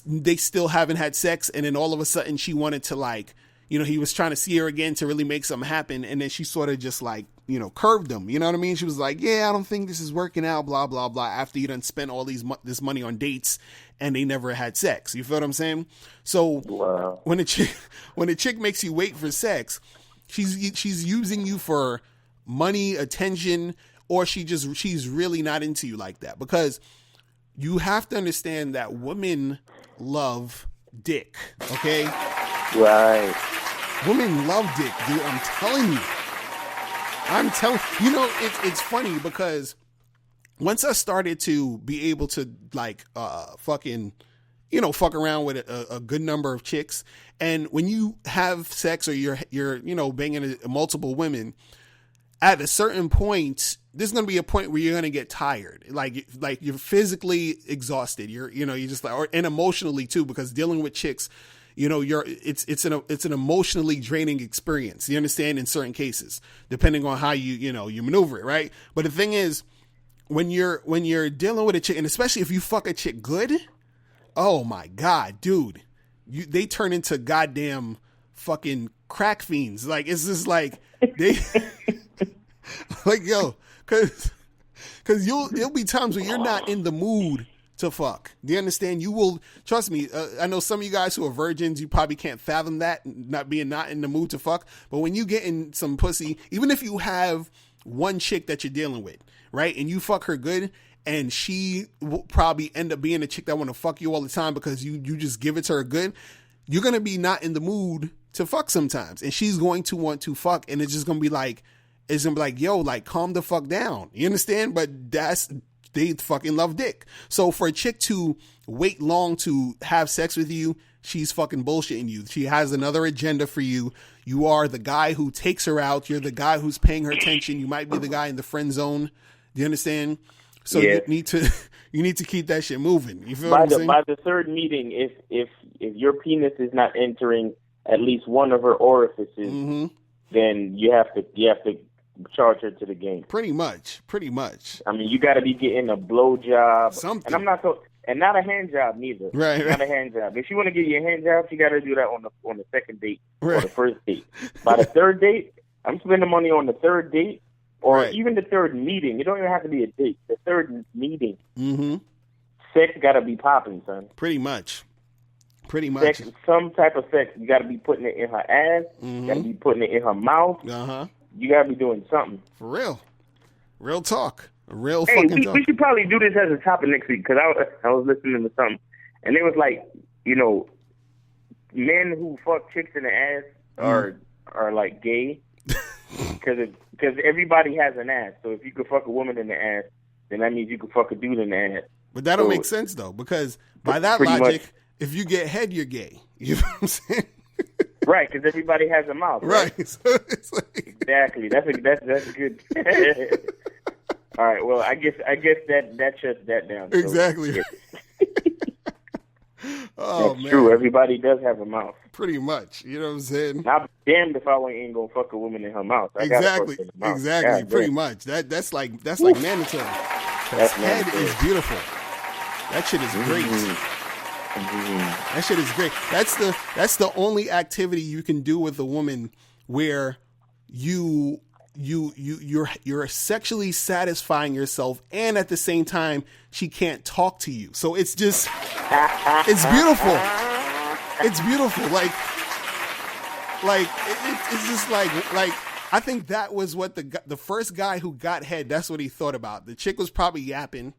they still haven't had sex. And then all of a sudden she wanted to like, he was trying to see her again to really make something happen. And then she sort of just like, curved him. You know what I mean? She was like, yeah, I don't think this is working out, blah, blah, blah. After you done spent all this money on dates and they never had sex. You feel what I'm saying? So wow. when a chick makes you wait for sex, she's using you for money, attention, or she's really not into you like that. Because you have to understand that women love dick. Okay?
Right.
Women love dick, dude. I'm telling you. It's funny because once I started to be able to like fuck around with a good number of chicks, and when you have sex or you're banging multiple women, at a certain point, there's going to be a point where you're going to get tired. Like you're physically exhausted. You're just like, and emotionally too, because dealing with chicks, it's an emotionally draining experience. You understand? In certain cases, depending on how you maneuver it, right? But the thing is, when you're dealing with a chick, and especially if you fuck a chick good, oh my God, dude, they turn into goddamn fucking crack fiends. Like, it's just like they like, yo, cause there'll be times when you're not in the mood to fuck. Do you understand? You will, trust me, I know some of you guys who are virgins, you probably can't fathom that, not in the mood to fuck. But when you get in some pussy, even if you have one chick that you're dealing with, right, and you fuck her good, and she will probably end up being a chick that want to fuck you all the time because you just give it to her good, you're going to be not in the mood to fuck sometimes. And she's going to want to fuck, and it's just going to be like, yo, like, calm the fuck down. You understand? But they fucking love dick. So for a chick to wait long to have sex with you, she's fucking bullshitting you. She has another agenda for you. You are the guy who takes her out. You're the guy who's paying her attention. You might be the guy in the friend zone. Do you understand? So yeah. you need to keep that shit moving. You feel what I'm saying?
By the third meeting, if your penis is not entering at least one of her orifices, mm-hmm. then you have to charge her to the game.
Pretty much.
I mean, you got to be getting a blow job,
something,
and not a hand job neither.
Right.
Not a hand job. If you want to get you a hand job, you got to do that on the second date
right.
or the first date. By the third date, I'm spending money on the third date. Or
right.
even the third meeting. It don't even have to be a date. The third meeting.
Mm-hmm.
Sex got to be popping, son.
Pretty much.
Sex, some type of sex. You got to be putting it in her ass.
Mm-hmm.
You got to be putting it in her mouth.
Uh-huh.
You got to be doing something.
For real. Real talk. Real
hey,
fucking talk.
We should probably do this as a topic next week, because I was listening to something, and it was like, men who fuck chicks in the ass are like gay. Because everybody has an ass. So if you could fuck a woman in the ass, then that means you could fuck a dude in the ass.
But that don't make sense, though, because by that logic, if you get head, you're gay. You know what I'm saying?
Right, because everybody has a mouth.
Right. So it's like...
Exactly. That's good. All right. Well, I guess that shuts that down. So,
exactly.
yeah.
Oh,
That's
man.
true. Everybody does have a mouth.
Pretty much. You know what I'm saying?
I'm damned if I ain't gonna fuck a woman in her mouth.
Exactly.
God,
pretty
damn.
much. That's like mandatory. His head is beautiful. That shit is great.
Mm-hmm.
That shit is great. That's the only activity you can do with a woman where you're sexually satisfying yourself, and at the same time she can't talk to you. So it's just it's beautiful. It's beautiful. It's just like I think that was what the first guy who got head, that's what he thought about. The chick was probably yapping,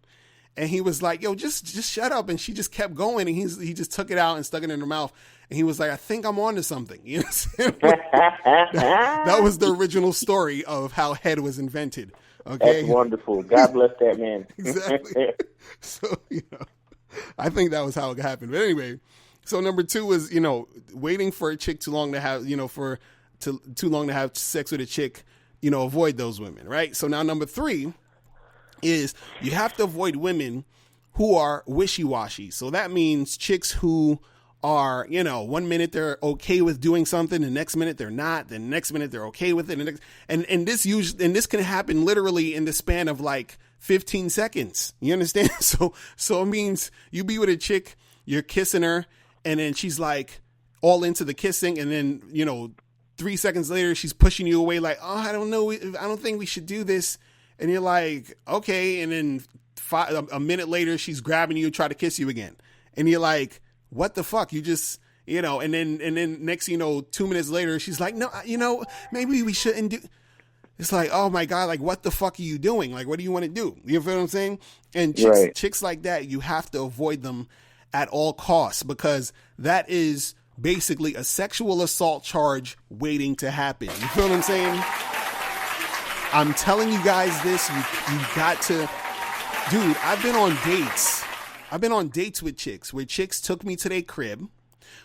and he was like, "Yo, just shut up." And she just kept going, and he just took it out and stuck it in her mouth. And he was like, "I think I'm onto something." You know what I'm saying? That was the original story of how head was invented. Okay,
that's wonderful. God bless that man.
Exactly. So I think that was how it happened. But anyway, so number 2 is waiting for a chick too long to have too long to have sex with a chick. Avoid those women, right? So now number 3 is you have to avoid women who are wishy-washy. So that means chicks who are, 1 minute they're okay with doing something, the next minute they're not, the next minute they're okay with it, and this can happen literally in the span of like 15 seconds. You understand? So it means you be with a chick, you're kissing her, and then she's like all into the kissing, and then 3 seconds later she's pushing you away like, "Oh, I don't know, I don't think we should do this." And you're like, "Okay," and then a minute later she's grabbing you, try to kiss you again, and you're like, "What the fuck? You just," and then next 2 minutes later she's like, "No, maybe we shouldn't do." It's like, oh my God, like what the fuck are you doing? Like, what do you want to do? You feel what I'm saying? And chicks like that, you have to avoid them at all costs, because that is basically a sexual assault charge waiting to happen. You feel what I'm saying? I'm telling you guys this, you got to, dude, I've been on dates with chicks where chicks took me to their crib.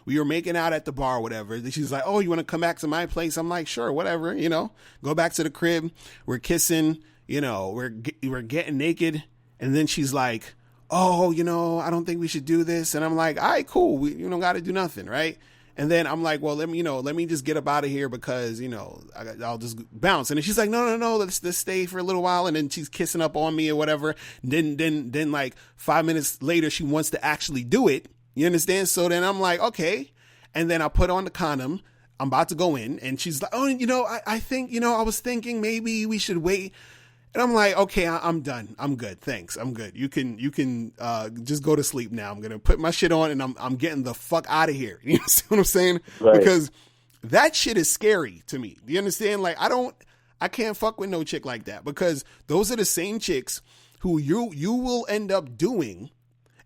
We were making out at the bar or whatever. She's like, "Oh, you want to come back to my place?" I'm like, "Sure, whatever, go back to the crib. We're kissing, we're getting naked." And then she's like, "Oh, I don't think we should do this." And I'm like, "All right, cool. We, don't got to do nothing." Right. And then I'm like, "Well, let me just get up out of here because, I'll just bounce." And then she's like, no, let's stay for a little while. And then she's kissing up on me or whatever. Then like 5 minutes later, she wants to actually do it. You understand? So then I'm like, okay. And then I put on the condom. I'm about to go in. And she's like, "Oh, I think, I was thinking maybe we should wait." And I'm like, "Okay, I'm done. I'm good. Thanks. I'm good. You can just go to sleep now. I'm going to put my shit on and I'm getting the fuck out of here." You see what I'm saying?
Right.
Because that shit is scary to me. Do you understand? Like, I can't fuck with no chick like that, because those are the same chicks who you will end up doing.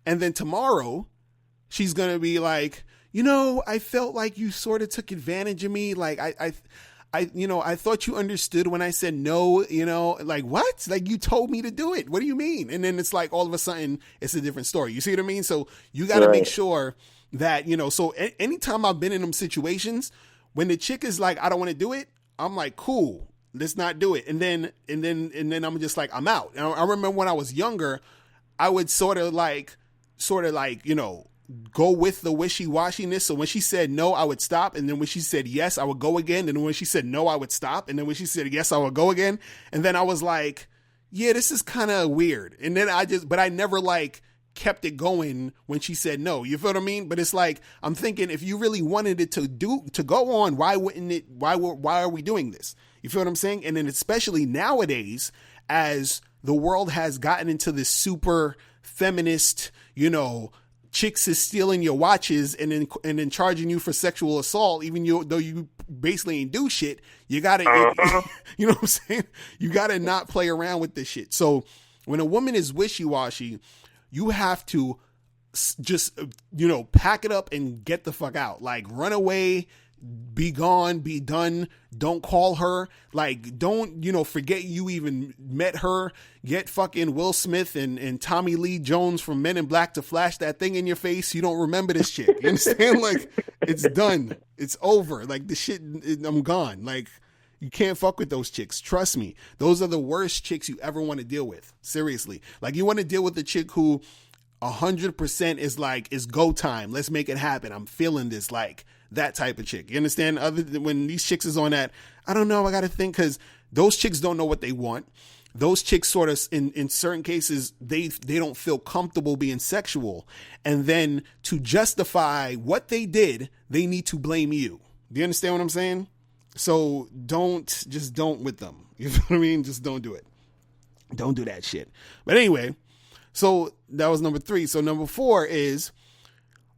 And then tomorrow she's going to be like, "I felt like you sort of took advantage of me. Like I thought you understood when I said no, like what? Like you told me to do it. What do you mean?" And then it's like all of a sudden it's a different story. You see what I mean? So you got to make sure that, so anytime I've been in them situations, when the chick is like, "I don't want to do it," I'm like, "Cool, let's not do it." And then I'm just like, I'm out. And I remember when I was younger, I would sort of like, go with the wishy-washiness. So when she said no, I would stop. And then when she said yes, I would go again. And when she said no, I would stop. And then when she said yes, I would go again. And then I was like, yeah, this is kind of weird. And then but I never like kept it going when she said no. You feel what I mean? But it's like, I'm thinking, if you really wanted it to go on, why are we doing this? You feel what I'm saying? And then especially nowadays, as the world has gotten into this super feminist, chicks is stealing your watches and then charging you for sexual assault, even though you basically ain't do shit. You gotta, you know what I'm saying? You gotta not play around with this shit. So when a woman is wishy-washy, you have to just, pack it up and get the fuck out. Like run away, be gone, be done. Don't call her. Like, don't, forget you even met her. Get fucking Will Smith and Tommy Lee Jones from Men in Black to flash that thing in your face. You don't remember this shit. You understand? Like, it's done. It's over. Like, the shit, I'm gone. Like, you can't fuck with those chicks. Trust me. Those are the worst chicks you ever want to deal with. Seriously. Like, you want to deal with the chick who 100% is like, it's go time. Let's make it happen. I'm feeling this, like that type of chick. You understand? Other than when these chicks is on that, I don't know. I got to think, because those chicks don't know what they want. Those chicks sort of, in certain cases, they don't feel comfortable being sexual. And then to justify what they did, they need to blame you. Do you understand what I'm saying? So don't with them. You know what I mean? Just don't do it. Don't do that shit. But anyway, so that was number 3. So number 4 is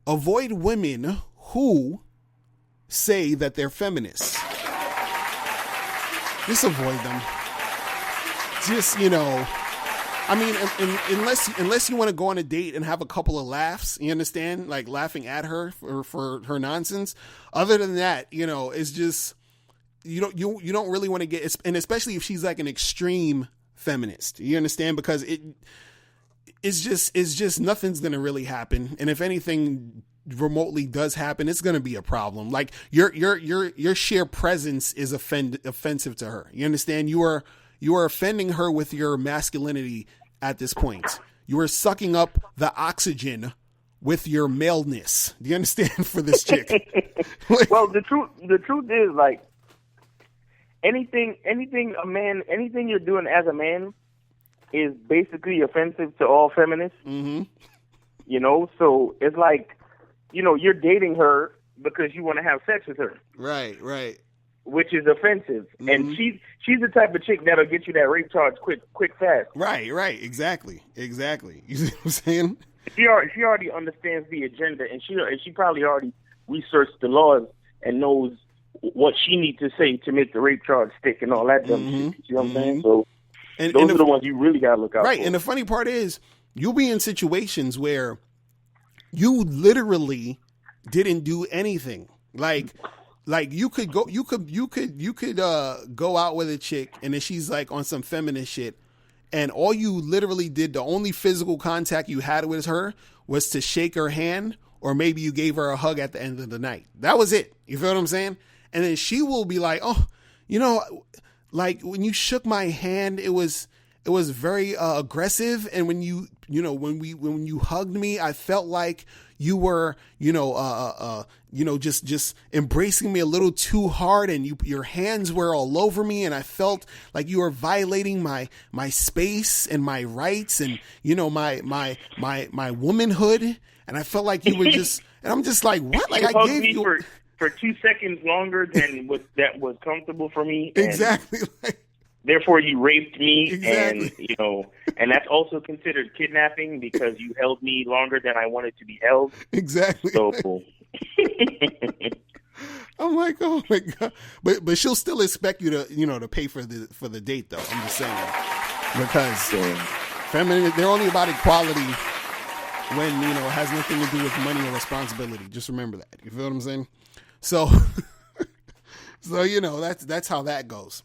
avoid women who say that they're feminists. Just avoid them. Just, I mean, unless you want to go on a date and have a couple of laughs, you understand? Like laughing at her for her nonsense. Other than that, it's just, you don't really want to get, and especially if she's like an extreme feminist, you understand? Because it's just nothing's going to really happen. And if anything remotely does happen, it's going to be a problem. Like your sheer presence is offensive to her. You understand? You are offending her with your masculinity at this point. You are sucking up the oxygen with your maleness. Do you understand? For this chick.
Well, the truth is, like, anything you're doing as a man is basically offensive to all feminists.
Mm-hmm.
So it's like, you're dating her because you want to have sex with her.
Right.
Which is offensive. Mm-hmm. And she's the type of chick that'll get you that rape charge quick, fast.
Right. Exactly. You see what I'm saying?
She already understands the agenda, and she probably already researched the laws and knows what she needs to say to make the rape charge stick and all that dumb shit. You know what I'm saying? So those are the ones you really gotta look out for.
Right, and the funny part is, you'll be in situations where you literally didn't do anything. Like you could go out with a chick, and then she's like on some feminist shit, and all you literally did, the only physical contact you had with her was to shake her hand, or maybe you gave her a hug at the end of the night. That was it. You feel what I'm saying? And then she will be like, oh, like when you shook my hand, it was very aggressive. And when when you hugged me, I felt like you were, just embracing me a little too hard, and your hands were all over me, and I felt like you were violating my space and my rights and, my womanhood. And I felt like you were just, and I'm just like, what? Like, I gave you
for 2 seconds longer than that was comfortable for me.
Exactly.
Therefore, you raped me,
exactly.
and that's also considered kidnapping because you held me longer than I wanted to be held.
Exactly.
So cool.
I'm like, oh my God. But she'll still expect you to, to pay for the date, though. I'm just saying. Because feminine, they're only about equality when, it has nothing to do with money or responsibility. Just remember that. You feel what I'm saying? So, that's how that goes.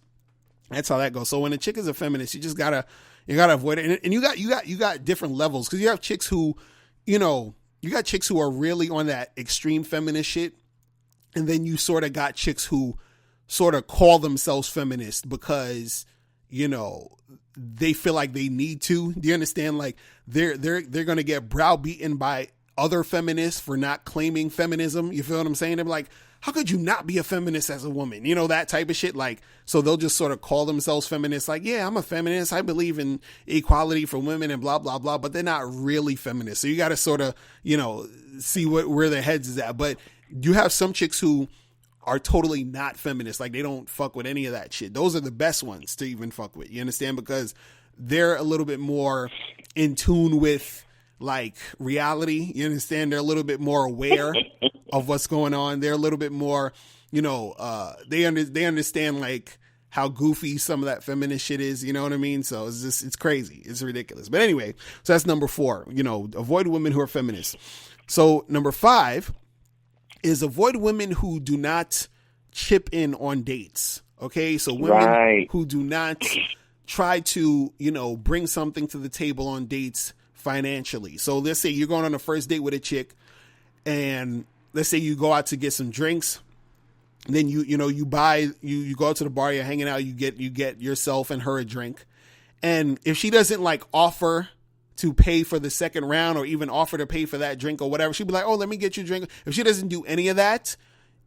That's how that goes. So when a chick is a feminist, you gotta avoid it. And you got different levels, because you have chicks who, you got chicks who are really on that extreme feminist shit. And then you sort of got chicks who sort of call themselves feminist because, they feel like they need to. Do you understand? Like they're going to get browbeaten by other feminists for not claiming feminism. You feel what I'm saying? They're like, how could you not be a feminist as a woman? That type of shit. Like, so they'll just sort of call themselves feminists. Like, yeah, I'm a feminist. I believe in equality for women and blah, blah, blah. But they're not really feminists. So you got to sort of, see where their heads is at. But you have some chicks who are totally not feminist. Like, they don't fuck with any of that shit. Those are the best ones to even fuck with. You understand? Because they're a little bit more in tune with, like, reality. You understand? They're a little bit more aware of what's going on. They're a little bit more, they understand, like, how goofy some of that feminist shit is. You know what I mean? So it's crazy. It's ridiculous. But anyway, so that's number 4. Avoid women who are feminists. So number 5 is avoid women who do not chip in on dates. Okay, so women who do not try to, bring something to the table on dates financially. So let's say you're going on a first date with a chick, and let's say you go out to get some drinks. Then you go out to the bar, you're hanging out, you get yourself and her a drink. And if she doesn't like offer to pay for the second round or even offer to pay for that drink or whatever, she'd be like, oh, let me get you a drink. If she doesn't do any of that,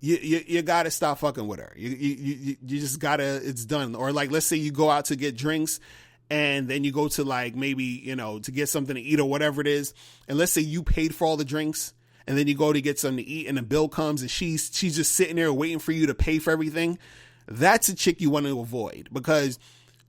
you gotta stop fucking with her. You just gotta, it's done. Or like, let's say you go out to get drinks and then you go to like maybe, to get something to eat or whatever it is. And let's say you paid for all the drinks and then you go to get something to eat and the bill comes and she's just sitting there waiting for you to pay for everything. That's a chick you want to avoid because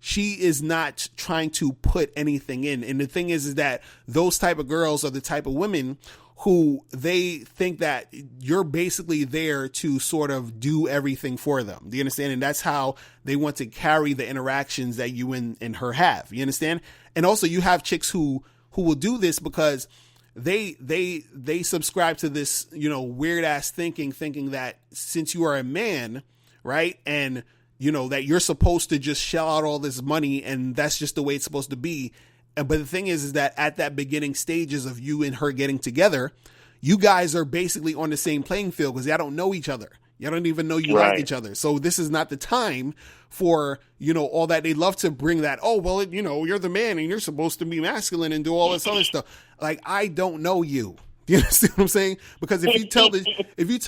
she is not trying to put anything in. And the thing is that those type of girls are the type of women who they think that you're basically there to sort of do everything for them. Do you understand? And that's how they want to carry the interactions that you and her have. You understand? And also you have chicks who will do this because they subscribe to this, weird ass thinking that since you are a man, right? And that you're supposed to just shell out all this money and that's just the way it's supposed to be. But the thing is that at that beginning stages of you and her getting together, you guys are basically on the same playing field because y'all don't know each other. Y'all don't even know you like each other. So this is not the time for, all that. They love to bring that, oh, well, you're the man and you're supposed to be masculine and do all this other stuff. Like, I don't know you. You understand what I'm saying? Because if you tell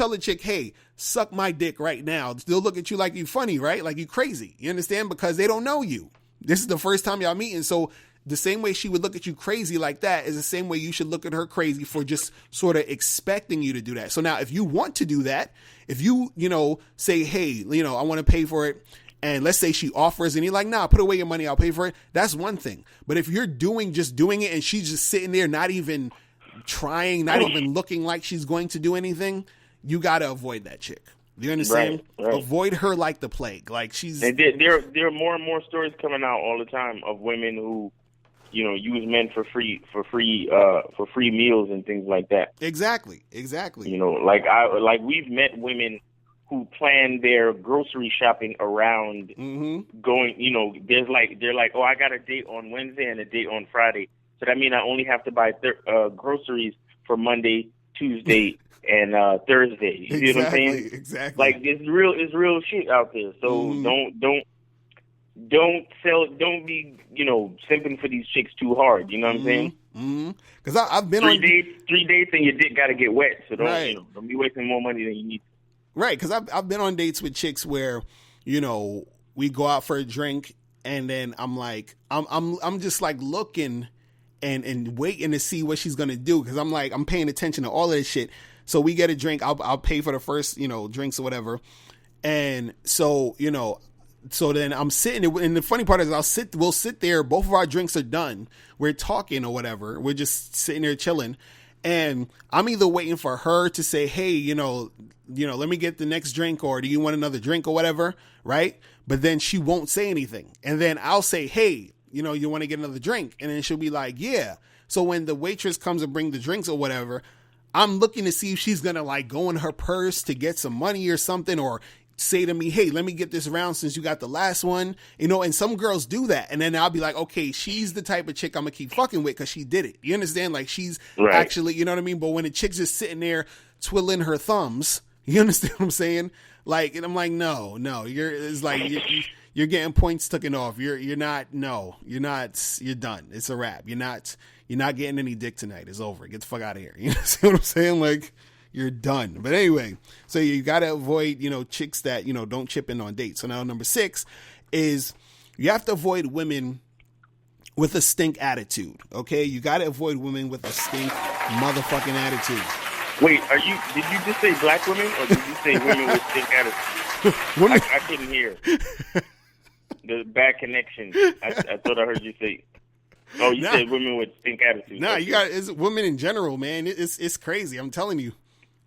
the chick, hey, suck my dick right now, they'll look at you like you funny, right? Like you crazy. You understand? Because they don't know you. This is the first time y'all meeting. So the same way she would look at you crazy like that is the same way you should look at her crazy for just sort of expecting you to do that. So now if you want to do that, if you, say, hey, I want to pay for it. And let's say she offers and you're like, nah, put away your money. I'll pay for it. That's one thing. But if you're doing it and she's just sitting there, not even trying, not even looking like she's going to do anything, you got to avoid that chick. Do you understand? Right. Avoid her like the plague. Like she's. And
there are more and more stories coming out all the time of women who, use men for free meals and things like that.
Exactly.
Like we've met women who plan their grocery shopping around going. They're like, oh, I got a date on Wednesday and a date on Friday, so that means I only have to buy groceries for Monday, Tuesday, and Thursday. You know what I'm saying?
Exactly.
Like it's real shit out there. So don't be, simping for these chicks too hard. You know what I'm saying?
Because I've been
three dates and your dick got to get wet. So don't be wasting more money than you need.
Right. Because I've been on dates with chicks where, we go out for a drink and then I'm like, I'm just like looking and waiting to see what she's going to do. Because I'm paying attention to all of this shit. So we get a drink. I'll pay for the first, drinks or whatever. And so, so then I'm sitting there, and the funny part is we'll sit there. Both of our drinks are done. We're talking or whatever. We're just sitting there chilling. And I'm either waiting for her to say, hey, let me get the next drink, or do you want another drink or whatever? Right. But then she won't say anything. And then I'll say, hey, you want to get another drink? And then she'll be like, yeah. So when the waitress comes and bring the drinks or whatever, I'm looking to see if she's going to like go in her purse to get some money or something, or say to me, hey, let me get this round since you got the last one, and some girls do that. And then I'll be like, okay, she's the type of chick I'm gonna keep fucking with because she did it. You understand? Like she's actually, you know what I mean? But when a chick's just sitting there twiddling her thumbs, you understand what I'm saying? Like, and I'm like, no, you're getting points taken off. You're done. It's a wrap. You're not getting any dick tonight. It's over. Get the fuck out of here. You see what I'm saying? Like, you're done. But anyway, so you got to avoid, chicks that, don't chip in on dates. So now number 6 is you have to avoid women with a stink attitude. Okay. You got to avoid women with a stink motherfucking attitude.
Wait, did you just say black women or did you say women with stink attitude? I couldn't hear. The bad connection. I thought I heard you say. Oh, you said women with stink attitude.
Nah, it's women in general, man. It's crazy. I'm telling you.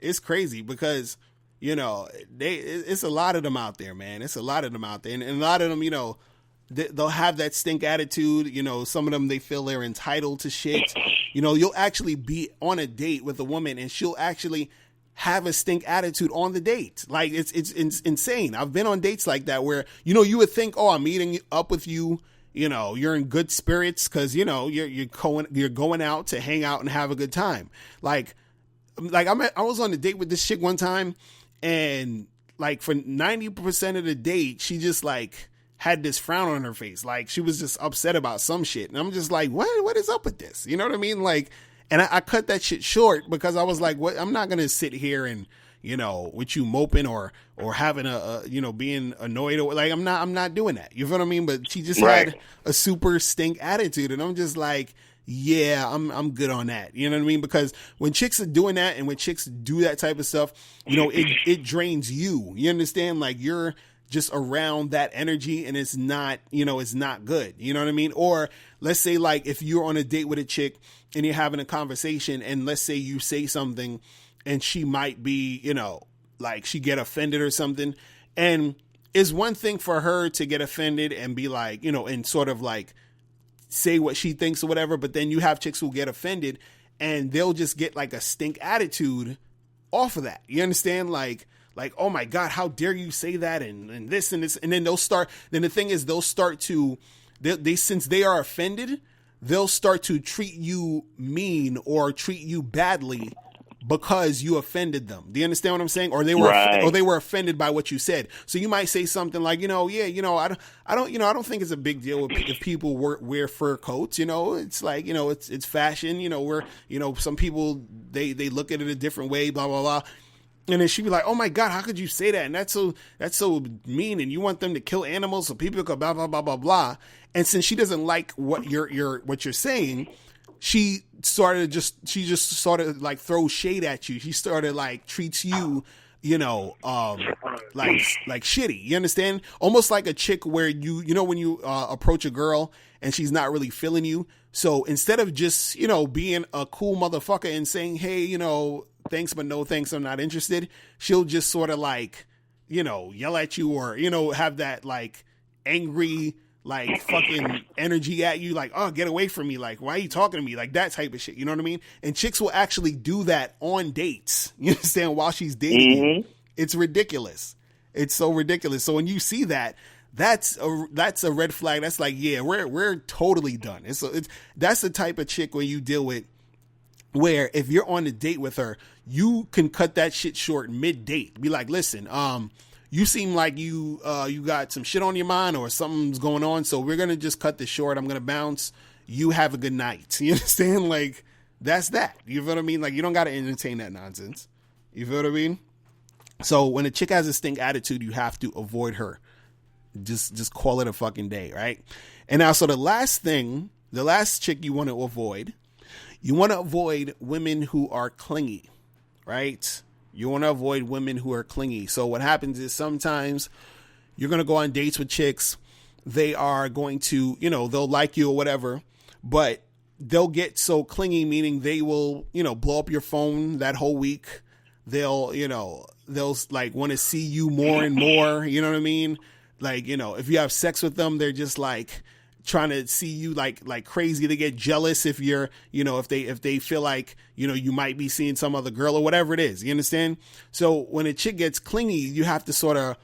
It's crazy because, it's a lot of them out there, man. It's a lot of them out there. And a lot of them, they'll have that stink attitude. Some of them, they feel they're entitled to shit. You'll actually be on a date with a woman and she'll actually have a stink attitude on the date. Like it's insane. I've been on dates like that where, you know, you would think, oh, I'm meeting up with you, you know, you're in good spirits because, you know, you're going out to hang out and have a good time. Like I was on a date with this chick one time, and like for 90% of the date, she just like had this frown on her face. Like she was just upset about some shit. And I'm just like, what is up with this? You know what I mean? Like, and I cut that shit short because I was like, what? I'm not going to sit here and, you know, with you moping or having a you know, being annoyed or like, I'm not doing that. You feel what I mean? But she just had a super stink attitude. And I'm just like, yeah, I'm good on that. You know what I mean? Because when chicks are doing that and when chicks do that type of stuff, you know, it drains you. You understand? Like you're just around that energy and it's not, you know, it's not good. You know what I mean? Or let's say like if you're on a date with a chick and you're having a conversation and let's say you say something and she might be, you know, like she get offended or something. And it's one thing for her to get offended and be like, you know, and sort of like say what she thinks or whatever. But then you have chicks who get offended and they'll just get like a stink attitude off of that. You understand? Like, oh my God, how dare you say that? And this and this. And then then the thing is they'll start to, they since they are offended, they'll start to treat you mean or treat you badly because you offended them. Do you understand what I'm saying? Or they were offended by what you said. So you might say something like, you know, yeah, you know, I don't think it's a big deal if people wear fur coats. You know, it's like, you know, it's fashion. You know, you know, some people they look at it a different way. Blah blah blah. And then she'd be like, "Oh my God, how could you say that? And that's so mean. And you want them to kill animals so people could blah blah blah blah blah." And since she doesn't like what you're saying, she just sort of like throws shade at you. She started like treats you, you know, like shitty. You understand? Almost like a chick where you know when you approach a girl and she's not really feeling you. So instead of just, you know, being a cool motherfucker and saying, "Hey, you know, thanks, but no thanks, I'm not interested," she'll just sort of like, you know, yell at you or, you know, have that like angry, like fucking energy at you. Like, "Oh, get away from me. Like, why are you talking to me?" Like that type of shit. You know what I mean? And chicks will actually do that on dates. You understand? While she's dating you. It's ridiculous. It's so ridiculous. So when you see that, that's a red flag. That's like, yeah, we're totally done. That's the type of chick where you deal with, where if you're on a date with her, you can cut that shit short mid-date. Be like, "Listen, you seem like you got some shit on your mind or something's going on, so we're gonna just cut this short. I'm gonna bounce. You have a good night." You understand? Like that's that. You feel what I mean? Like you don't gotta entertain that nonsense. You feel what I mean? So when a chick has a stink attitude, you have to avoid her. Just call it a fucking day, right? And now, so the last chick you want to avoid. You want to avoid women who are clingy, right? You want to avoid women who are clingy. So what happens is sometimes you're going to go on dates with chicks. They are going to, you know, they'll like you or whatever, but they'll get so clingy, meaning they will, you know, blow up your phone that whole week. They'll like want to see you more and more. You know what I mean? Like, you know, if you have sex with them, they're just like trying to see you like crazy. They get jealous if you're, you know, if they feel like, you know, you might be seeing some other girl or whatever it is. You understand? So when a chick gets clingy, you have to sort of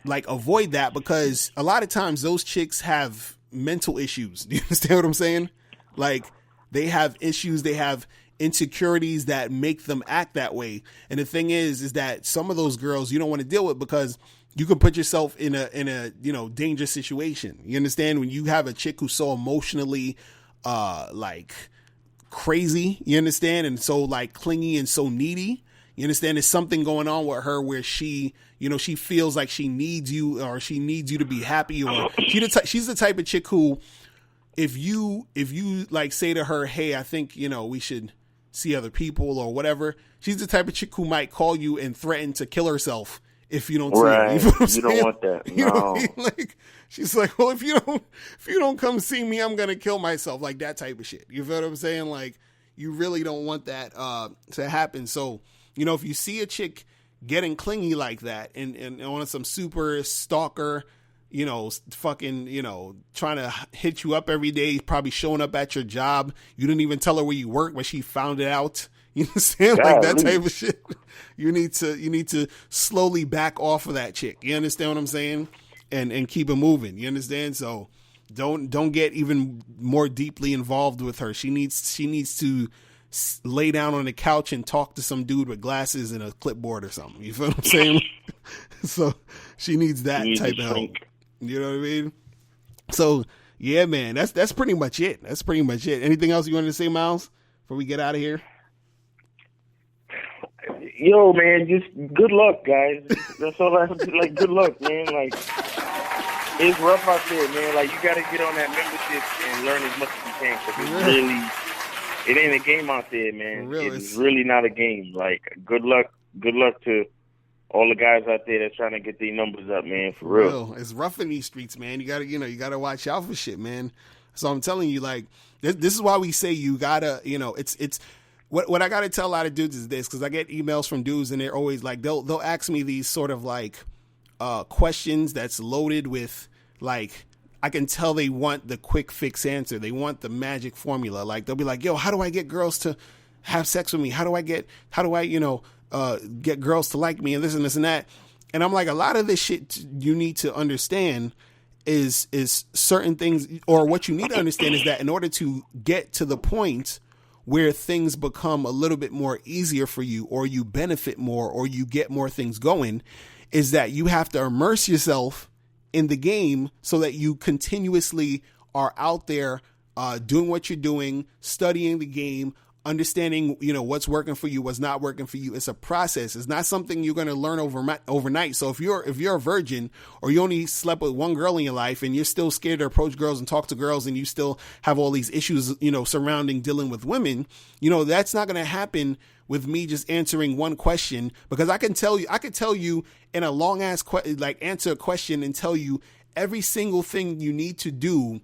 like avoid that, because a lot of times those chicks have mental issues. Do you understand what I'm saying? Like they have issues, they have insecurities that make them act that way. And the thing is that some of those girls you don't want to deal with, because you can put yourself in a you know, dangerous situation. You understand? When you have a chick who's so emotionally like crazy, you understand, and so like clingy and so needy, you understand, there's something going on with her where she, you know, she feels like she needs you, or she needs you to be happy, or she's the type of chick who, if you like say to her, "Hey, I think, you know, we should see other people," or whatever, she's the type of chick who might call you and threaten to kill herself if you don't see her. You know what I'm saying?
Don't want that.
You know what I mean? Like she's like, "Well, if you don't come see me, I'm gonna kill myself." Like that type of shit. You feel what I'm saying? Like you really don't want that to happen. So, you know, if you see a chick getting clingy like that and on some super stalker, you know, fucking, you know, trying to hit you up every day, probably showing up at your job, you didn't even tell her where you work, but she found it out. You understand? Like that type of shit. You need to slowly back off of that chick. You understand what I'm saying? And keep it moving. You understand? So don't get even more deeply involved with her. She needs to lay down on the couch and talk to some dude with glasses and a clipboard or something. You feel what I'm saying? So she needs that type of help. You know what I mean? So yeah, man, that's pretty much it. That's pretty much it. Anything else you wanted to say, Miles, before we get out of here?
Yo, man, just good luck, guys. That's all I have to say. Like, good luck, man. Like, it's rough out there, man. Like, you got to get on that membership and learn as much as you can, because it ain't a game out there, man. It's really not a game. Like, good luck to all the guys out there that's trying to get their numbers up, man. For real.
It's rough in these streets, man. You gotta watch out for shit, man. So I'm telling you, like, this is why we say you gotta, it's. What I got to tell a lot of dudes is this, because I get emails from dudes and they're always like, they'll ask me these sort of like questions that's loaded with, like, I can tell they want the quick fix answer. They want the magic formula. Like, they'll be like, yo, how do I get girls to have sex with me? How do I get girls to like me and this and this and that? And I'm like, a lot of this shit you need to understand is certain things, or what you need to understand is that in order to get to the point where things become a little bit more easier for you, or you benefit more, or you get more things going, is that you have to immerse yourself in the game so that you continuously are out there doing what you're doing, studying the game, understanding, what's working for you, what's not working for you. It's a process. It's not something you're going to learn overnight. So if you're a virgin, or you only slept with one girl in your life and you're still scared to approach girls and talk to girls, and you still have all these issues, surrounding dealing with women, that's not going to happen with me just answering one question, because I could tell you in a long ass answer a question and tell you every single thing you need to do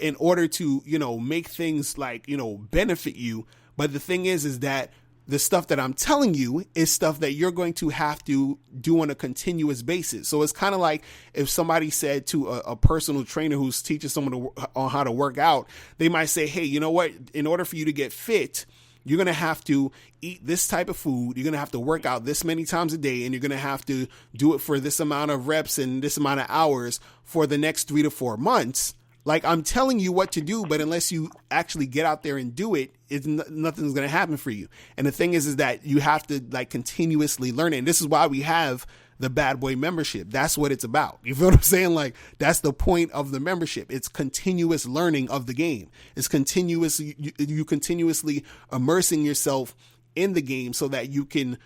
in order to, make things benefit you. But the thing is that the stuff that I'm telling you is stuff that you're going to have to do on a continuous basis. So it's kind of like if somebody said to a personal trainer who's teaching someone on how to work out, they might say, hey, you know what? In order for you to get fit, you're going to have to eat this type of food. You're going to have to work out this many times a day, and you're going to have to do it for this amount of reps and this amount of hours for the next 3 to 4 months. Like, I'm telling you what to do, but unless you actually get out there and do it, nothing's going to happen for you. And the thing is that you have to continuously learn it. And this is why we have the Bad Boy membership. That's what it's about. You feel what I'm saying? Like, that's the point of the membership. It's continuous learning of the game. It's you continuously immersing yourself in the game so that you can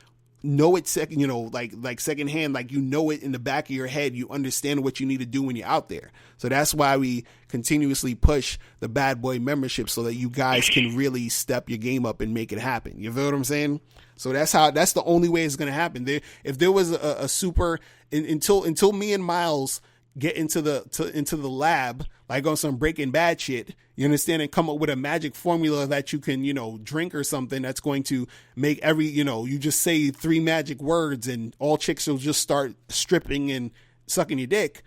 know it secondhand, like it in the back of your head. You understand what you need to do when you're out there. So that's why we continuously push the Bad Boy membership, so that you guys can really step your game up and make it happen. You feel what I'm saying? So that's the only way it's going to happen. If there was a super, until me and Miles get into the lab, like on some Breaking Bad shit, you understand, and come up with a magic formula that you can, drink or something that's going to make you just say 3 magic words and all chicks will just start stripping and sucking your dick.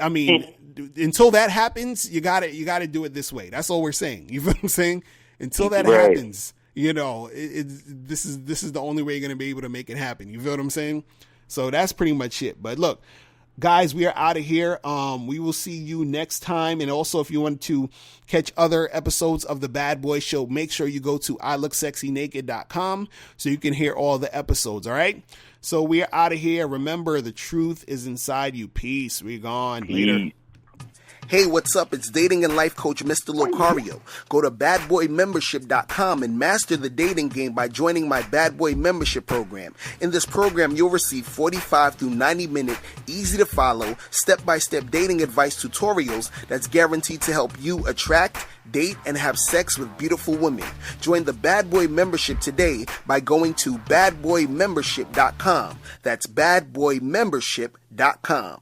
I mean, until that happens, you gotta do it this way. That's all we're saying. You feel what I'm saying? Until that happens, this is the only way you're going to be able to make it happen. You feel what I'm saying? So that's pretty much it. But look, guys, we are out of here. We will see you next time. And also, if you want to catch other episodes of the Bad Boy Show, make sure you go to ilooksexynaked.com so you can hear all the episodes. All right. So we are out of here. Remember, the truth is inside you. Peace. We're gone. Later.
Hey, what's up? It's dating and life coach Mr. Locario. Go to badboymembership.com and master the dating game by joining my Bad Boy membership program. In this program, you'll receive 45 to 90-minute, easy-to-follow, step-by-step dating advice tutorials that's guaranteed to help you attract, date, and have sex with beautiful women. Join the Bad Boy membership today by going to badboymembership.com. That's badboymembership.com.